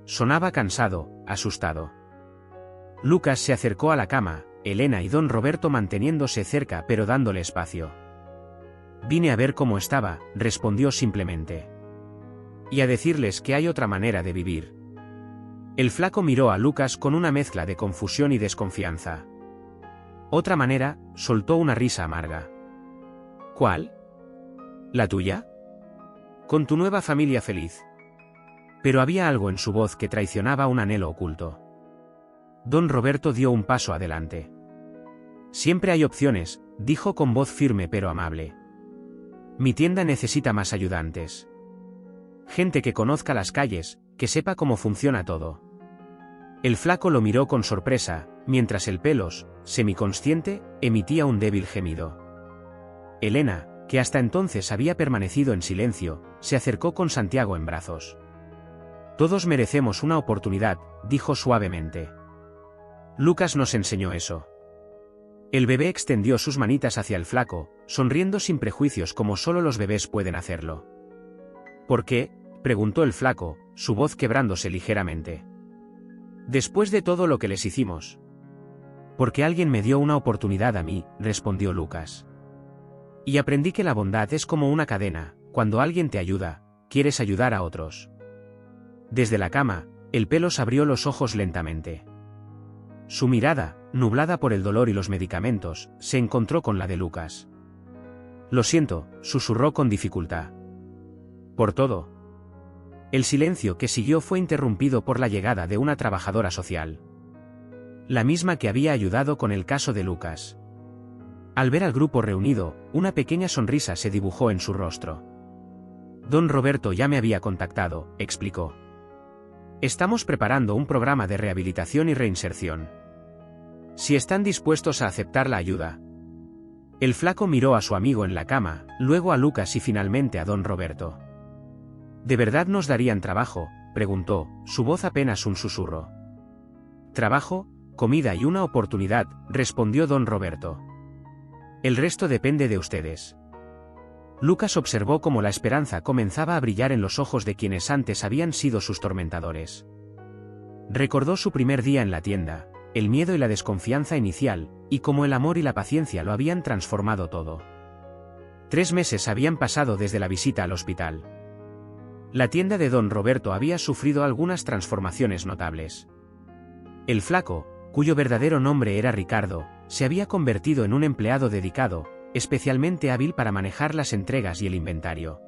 Sonaba cansado, asustado. Lucas se acercó a la cama, Elena y don Roberto manteniéndose cerca pero dándole espacio. Vine a ver cómo estaba, respondió simplemente. Y a decirles que hay otra manera de vivir. El Flaco miró a Lucas con una mezcla de confusión y desconfianza. Otra manera, soltó una risa amarga. ¿Cuál? ¿La tuya? Con tu nueva familia feliz. Pero había algo en su voz que traicionaba un anhelo oculto. Don Roberto dio un paso adelante. Siempre hay opciones, dijo con voz firme pero amable. Mi tienda necesita más ayudantes. Gente que conozca las calles, que sepa cómo funciona todo. El Flaco lo miró con sorpresa, mientras el Pelos, semiconsciente, emitía un débil gemido. Elena, que hasta entonces había permanecido en silencio, se acercó con Santiago en brazos. Todos merecemos una oportunidad, dijo suavemente. Lucas nos enseñó eso. El bebé extendió sus manitas hacia el Flaco, sonriendo sin prejuicios como solo los bebés pueden hacerlo. ¿Por qué? preguntó el flaco, su voz quebrándose ligeramente. Después de todo lo que les hicimos. Porque alguien me dio una oportunidad a mí, respondió Lucas. Y aprendí que la bondad es como una cadena, cuando alguien te ayuda, quieres ayudar a otros. Desde la cama, el Pelos abrió los ojos lentamente. Su mirada, nublada por el dolor y los medicamentos, se encontró con la de Lucas. Lo siento, susurró con dificultad. Por todo. El silencio que siguió fue interrumpido por la llegada de una trabajadora social. La misma que había ayudado con el caso de Lucas. Al ver al grupo reunido, una pequeña sonrisa se dibujó en su rostro. Don Roberto ya me había contactado, explicó. Estamos preparando un programa de rehabilitación y reinserción. Si están dispuestos a aceptar la ayuda. El flaco miró a su amigo en la cama, luego a Lucas y finalmente a don Roberto. ¿De verdad nos darían trabajo?, preguntó, su voz apenas un susurro. Trabajo, comida y una oportunidad, respondió don Roberto. El resto depende de ustedes. Lucas observó cómo la esperanza comenzaba a brillar en los ojos de quienes antes habían sido sus tormentadores. Recordó su primer día en la tienda, el miedo y la desconfianza inicial, y cómo el amor y la paciencia lo habían transformado todo. 3 meses habían pasado desde la visita al hospital. La tienda de don Roberto había sufrido algunas transformaciones notables. El flaco, cuyo verdadero nombre era Ricardo, se había convertido en un empleado dedicado, especialmente hábil para manejar las entregas y el inventario.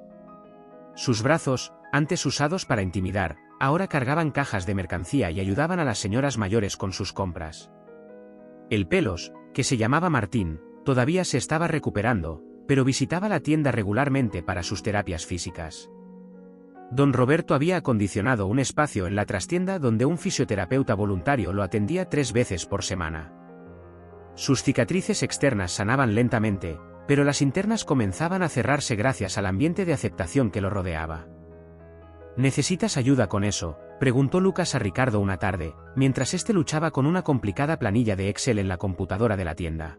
Sus brazos, antes usados para intimidar, ahora cargaban cajas de mercancía y ayudaban a las señoras mayores con sus compras. El Pelos, que se llamaba Martín, todavía se estaba recuperando, pero visitaba la tienda regularmente para sus terapias físicas. Don Roberto había acondicionado un espacio en la trastienda donde un fisioterapeuta voluntario lo atendía 3 veces por semana. Sus cicatrices externas sanaban lentamente, pero las internas comenzaban a cerrarse gracias al ambiente de aceptación que lo rodeaba. ¿Necesitas ayuda con eso?, preguntó Lucas a Ricardo una tarde, mientras éste luchaba con una complicada planilla de Excel en la computadora de la tienda.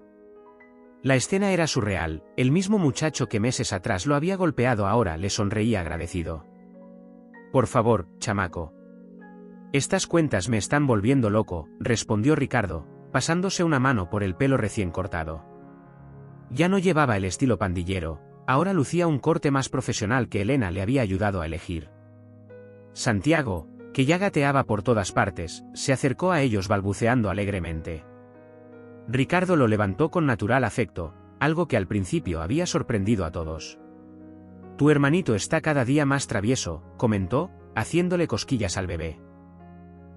La escena era surreal, el mismo muchacho que meses atrás lo había golpeado ahora le sonreía agradecido. Por favor, chamaco. Estas cuentas me están volviendo loco, respondió Ricardo, pasándose una mano por el pelo recién cortado. Ya no llevaba el estilo pandillero, ahora lucía un corte más profesional que Elena le había ayudado a elegir. Santiago, que ya gateaba por todas partes, se acercó a ellos balbuceando alegremente. Ricardo lo levantó con natural afecto, algo que al principio había sorprendido a todos. Tu hermanito está cada día más travieso, comentó, haciéndole cosquillas al bebé.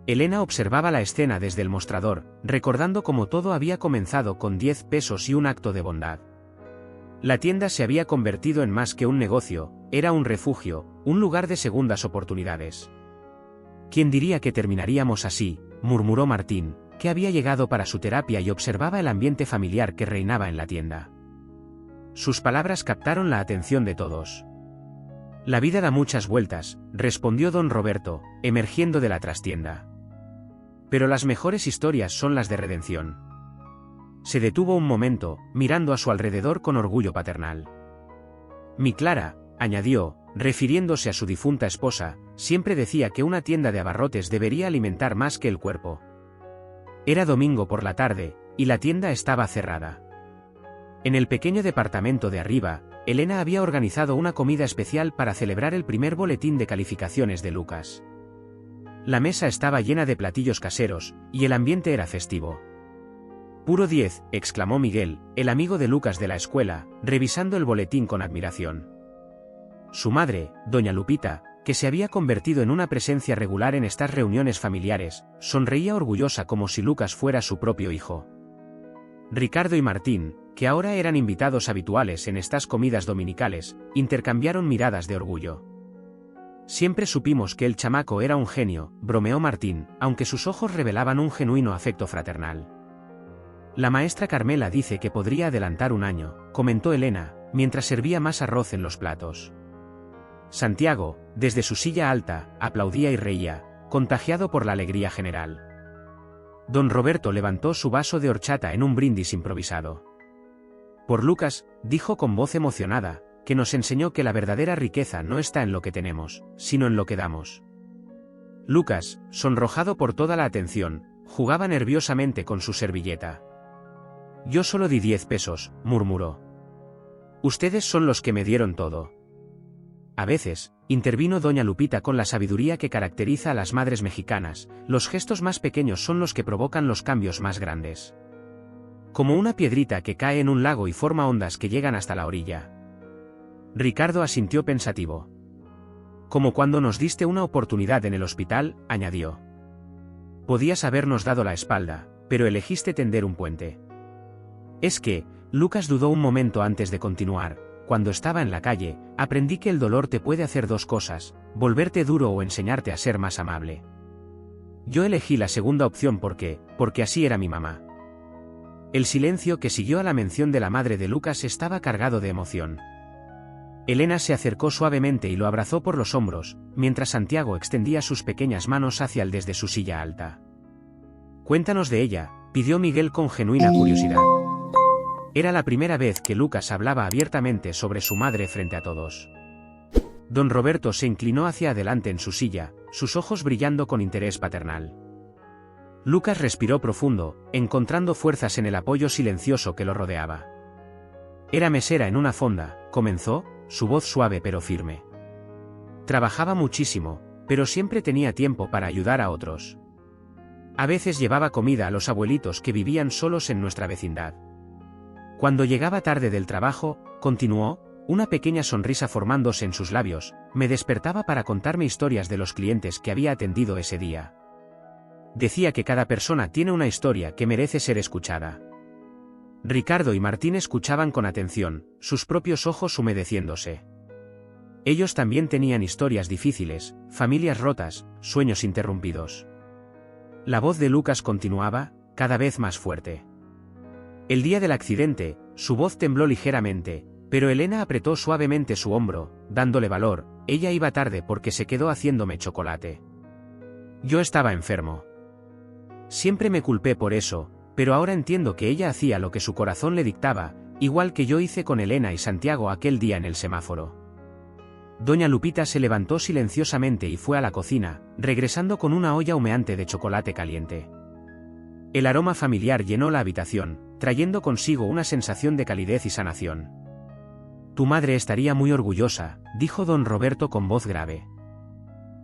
Elena observaba la escena desde el mostrador, recordando cómo todo había comenzado con 10 pesos y un acto de bondad. La tienda se había convertido en más que un negocio, era un refugio, un lugar de segundas oportunidades. ¿Quién diría que terminaríamos así?, murmuró Martín, que había llegado para su terapia y observaba el ambiente familiar que reinaba en la tienda. Sus palabras captaron la atención de todos. La vida da muchas vueltas, respondió don Roberto, emergiendo de la trastienda. Pero las mejores historias son las de redención. Se detuvo un momento, mirando a su alrededor con orgullo paternal. Mi Clara, añadió, refiriéndose a su difunta esposa, siempre decía que una tienda de abarrotes debería alimentar más que el cuerpo. Era domingo por la tarde, y la tienda estaba cerrada. En el pequeño departamento de arriba, Elena había organizado una comida especial para celebrar el primer boletín de calificaciones de Lucas. La mesa estaba llena de platillos caseros, y el ambiente era festivo. Puro 10, exclamó Miguel, el amigo de Lucas de la escuela, revisando el boletín con admiración. Su madre, doña Lupita, que se había convertido en una presencia regular en estas reuniones familiares, sonreía orgullosa como si Lucas fuera su propio hijo. Ricardo y Martín, que ahora eran invitados habituales en estas comidas dominicales, intercambiaron miradas de orgullo. Siempre supimos que el chamaco era un genio, bromeó Martín, aunque sus ojos revelaban un genuino afecto fraternal. La maestra Carmela dice que podría adelantar 1 año, comentó Elena, mientras servía más arroz en los platos. Santiago, desde su silla alta, aplaudía y reía, contagiado por la alegría general. Don Roberto levantó su vaso de horchata en un brindis improvisado. Por Lucas, dijo con voz emocionada, que nos enseñó que la verdadera riqueza no está en lo que tenemos, sino en lo que damos. Lucas, sonrojado por toda la atención, jugaba nerviosamente con su servilleta. Yo solo di 10 pesos, murmuró. Ustedes son los que me dieron todo. A veces, intervino doña Lupita con la sabiduría que caracteriza a las madres mexicanas, los gestos más pequeños son los que provocan los cambios más grandes. Como una piedrita que cae en un lago y forma ondas que llegan hasta la orilla. Ricardo asintió pensativo. Como cuando nos diste una oportunidad en el hospital, añadió. Podías habernos dado la espalda, pero elegiste tender un puente. Es que, Lucas dudó un momento antes de continuar. Cuando estaba en la calle, aprendí que el dolor te puede hacer dos cosas, volverte duro o enseñarte a ser más amable. Yo elegí la segunda opción porque así era mi mamá. El silencio que siguió a la mención de la madre de Lucas estaba cargado de emoción. Elena se acercó suavemente y lo abrazó por los hombros, mientras Santiago extendía sus pequeñas manos hacia él desde su silla alta. Cuéntanos de ella, pidió Miguel con genuina curiosidad. Era la primera vez que Lucas hablaba abiertamente sobre su madre frente a todos. Don Roberto se inclinó hacia adelante en su silla, sus ojos brillando con interés paternal. Lucas respiró profundo, encontrando fuerzas en el apoyo silencioso que lo rodeaba. Era mesera en una fonda, comenzó, su voz suave pero firme. Trabajaba muchísimo, pero siempre tenía tiempo para ayudar a otros. A veces llevaba comida a los abuelitos que vivían solos en nuestra vecindad. Cuando llegaba tarde del trabajo, continuó, una pequeña sonrisa formándose en sus labios, me despertaba para contarme historias de los clientes que había atendido ese día. Decía que cada persona tiene una historia que merece ser escuchada. Ricardo y Martín escuchaban con atención, sus propios ojos humedeciéndose. Ellos también tenían historias difíciles, familias rotas, sueños interrumpidos. La voz de Lucas continuaba, cada vez más fuerte. El día del accidente, su voz tembló ligeramente, pero Elena apretó suavemente su hombro, dándole valor, ella iba tarde porque se quedó haciéndome chocolate. Yo estaba enfermo. Siempre me culpé por eso, pero ahora entiendo que ella hacía lo que su corazón le dictaba, igual que yo hice con Elena y Santiago aquel día en el semáforo. Doña Lupita se levantó silenciosamente y fue a la cocina, regresando con una olla humeante de chocolate caliente. El aroma familiar llenó la habitación, trayendo consigo una sensación de calidez y sanación. Tu madre estaría muy orgullosa, dijo don Roberto con voz grave.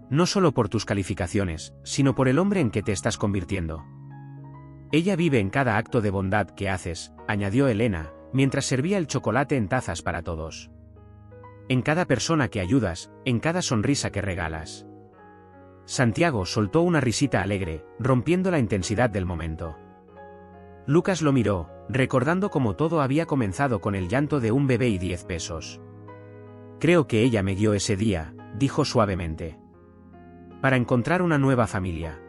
No solo por tus calificaciones, sino por el hombre en que te estás convirtiendo. Ella vive en cada acto de bondad que haces, añadió Elena, mientras servía el chocolate en tazas para todos. En cada persona que ayudas, en cada sonrisa que regalas. Santiago soltó una risita alegre, rompiendo la intensidad del momento. Lucas lo miró, recordando cómo todo había comenzado con el llanto de un bebé y 10 pesos. Creo que ella me guió ese día, dijo suavemente. Para encontrar una nueva familia.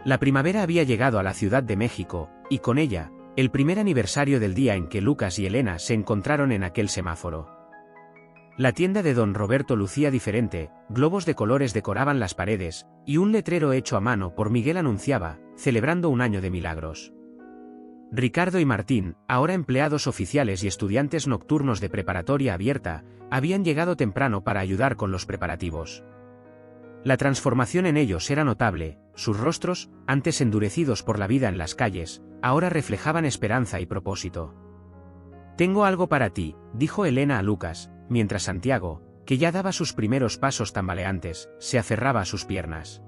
La primavera había llegado a la Ciudad de México, y con ella, el primer aniversario del día en que Lucas y Elena se encontraron en aquel semáforo. La tienda de don Roberto lucía diferente, globos de colores decoraban las paredes, y un letrero hecho a mano por Miguel anunciaba, celebrando un año de milagros. Ricardo y Martín, ahora empleados oficiales y estudiantes nocturnos de preparatoria abierta, habían llegado temprano para ayudar con los preparativos. La transformación en ellos era notable, sus rostros, antes endurecidos por la vida en las calles, ahora reflejaban esperanza y propósito. Tengo algo para ti, dijo Elena a Lucas, mientras Santiago, que ya daba sus primeros pasos tambaleantes, se aferraba a sus piernas.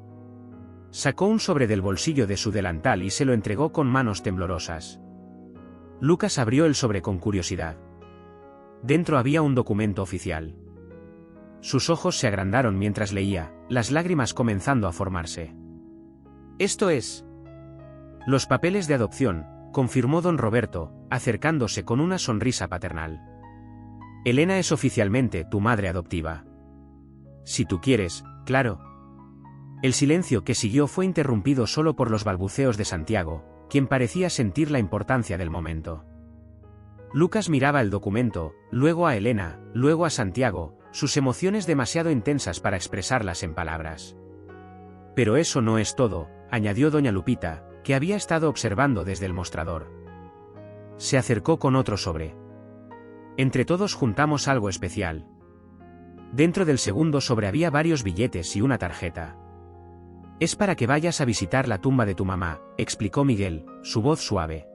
Sacó un sobre del bolsillo de su delantal y se lo entregó con manos temblorosas. Lucas abrió el sobre con curiosidad. Dentro había un documento oficial. Sus ojos se agrandaron mientras leía, las lágrimas comenzando a formarse. Esto es. Los papeles de adopción, confirmó don Roberto, acercándose con una sonrisa paternal. Elena es oficialmente tu madre adoptiva. Si tú quieres, claro. El silencio que siguió fue interrumpido solo por los balbuceos de Santiago, quien parecía sentir la importancia del momento. Lucas miraba el documento, luego a Elena, luego a Santiago, sus emociones demasiado intensas para expresarlas en palabras. Pero eso no es todo, añadió doña Lupita, que había estado observando desde el mostrador. Se acercó con otro sobre. Entre todos juntamos algo especial. Dentro del segundo sobre había varios billetes y una tarjeta. Es para que vayas a visitar la tumba de tu mamá, explicó Miguel, su voz suave.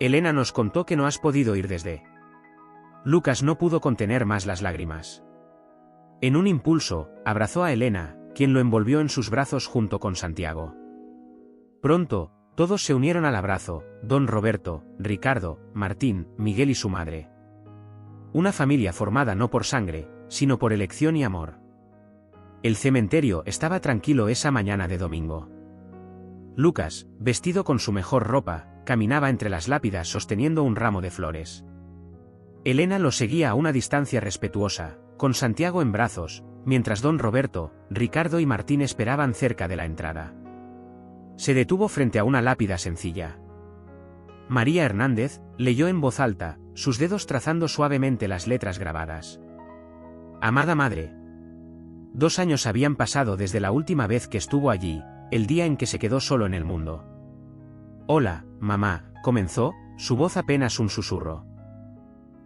Elena nos contó que no has podido ir desde. Lucas no pudo contener más las lágrimas. En un impulso, abrazó a Elena, quien lo envolvió en sus brazos junto con Santiago. Pronto, todos se unieron al abrazo, don Roberto, Ricardo, Martín, Miguel y su madre. Una familia formada no por sangre, sino por elección y amor. El cementerio estaba tranquilo esa mañana de domingo. Lucas, vestido con su mejor ropa, caminaba entre las lápidas sosteniendo un ramo de flores. Elena lo seguía a una distancia respetuosa, con Santiago en brazos, mientras don Roberto, Ricardo y Martín esperaban cerca de la entrada. Se detuvo frente a una lápida sencilla. María Hernández leyó en voz alta, sus dedos trazando suavemente las letras grabadas. Amada madre. 2 años habían pasado desde la última vez que estuvo allí, el día en que se quedó solo en el mundo. Hola, mamá, comenzó, su voz apenas un susurro.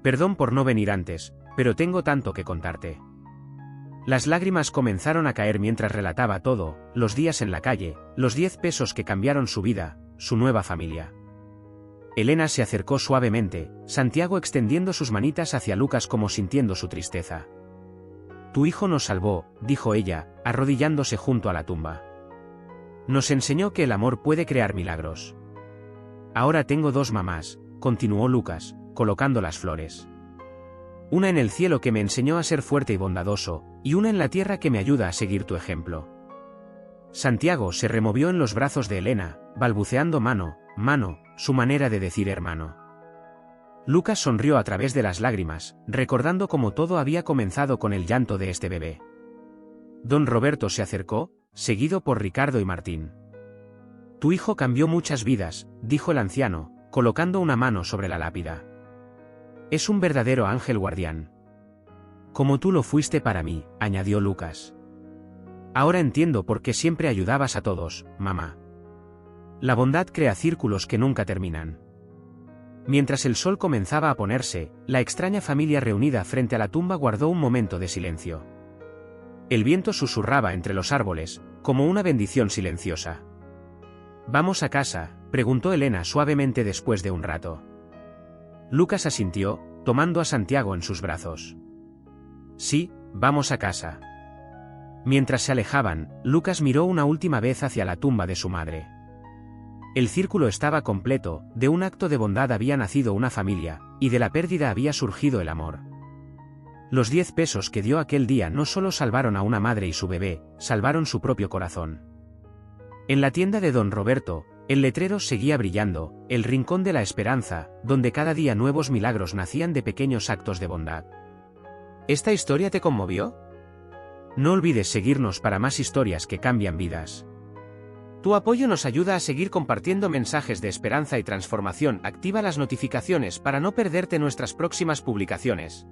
Perdón por no venir antes, pero tengo tanto que contarte. Las lágrimas comenzaron a caer mientras relataba todo, los días en la calle, los 10 pesos que cambiaron su vida, su nueva familia. Elena se acercó suavemente, Santiago extendiendo sus manitas hacia Lucas como sintiendo su tristeza. Tu hijo nos salvó, dijo ella, arrodillándose junto a la tumba. Nos enseñó que el amor puede crear milagros. Ahora tengo 2 mamás, continuó Lucas, colocando las flores. Una en el cielo que me enseñó a ser fuerte y bondadoso, y una en la tierra que me ayuda a seguir tu ejemplo. Santiago se removió en los brazos de Elena, balbuceando mano, su manera de decir hermano. Lucas sonrió a través de las lágrimas, recordando cómo todo había comenzado con el llanto de este bebé. Don Roberto se acercó, seguido por Ricardo y Martín. Tu hijo cambió muchas vidas, dijo el anciano, colocando una mano sobre la lápida. Es un verdadero ángel guardián. Como tú lo fuiste para mí, añadió Lucas. Ahora entiendo por qué siempre ayudabas a todos, mamá. La bondad crea círculos que nunca terminan. Mientras el sol comenzaba a ponerse, la extraña familia reunida frente a la tumba guardó un momento de silencio. El viento susurraba entre los árboles, como una bendición silenciosa. ¿Vamos a casa?, preguntó Elena suavemente después de un rato. Lucas asintió, tomando a Santiago en sus brazos. Sí, vamos a casa. Mientras se alejaban, Lucas miró una última vez hacia la tumba de su madre. El círculo estaba completo, de un acto de bondad había nacido una familia, y de la pérdida había surgido el amor. Los 10 pesos que dio aquel día no solo salvaron a una madre y su bebé, salvaron su propio corazón. En la tienda de don Roberto, el letrero seguía brillando, el rincón de la esperanza, donde cada día nuevos milagros nacían de pequeños actos de bondad. ¿Esta historia te conmovió? No olvides seguirnos para más historias que cambian vidas. Tu apoyo nos ayuda a seguir compartiendo mensajes de esperanza y transformación. Activa las notificaciones para no perderte nuestras próximas publicaciones.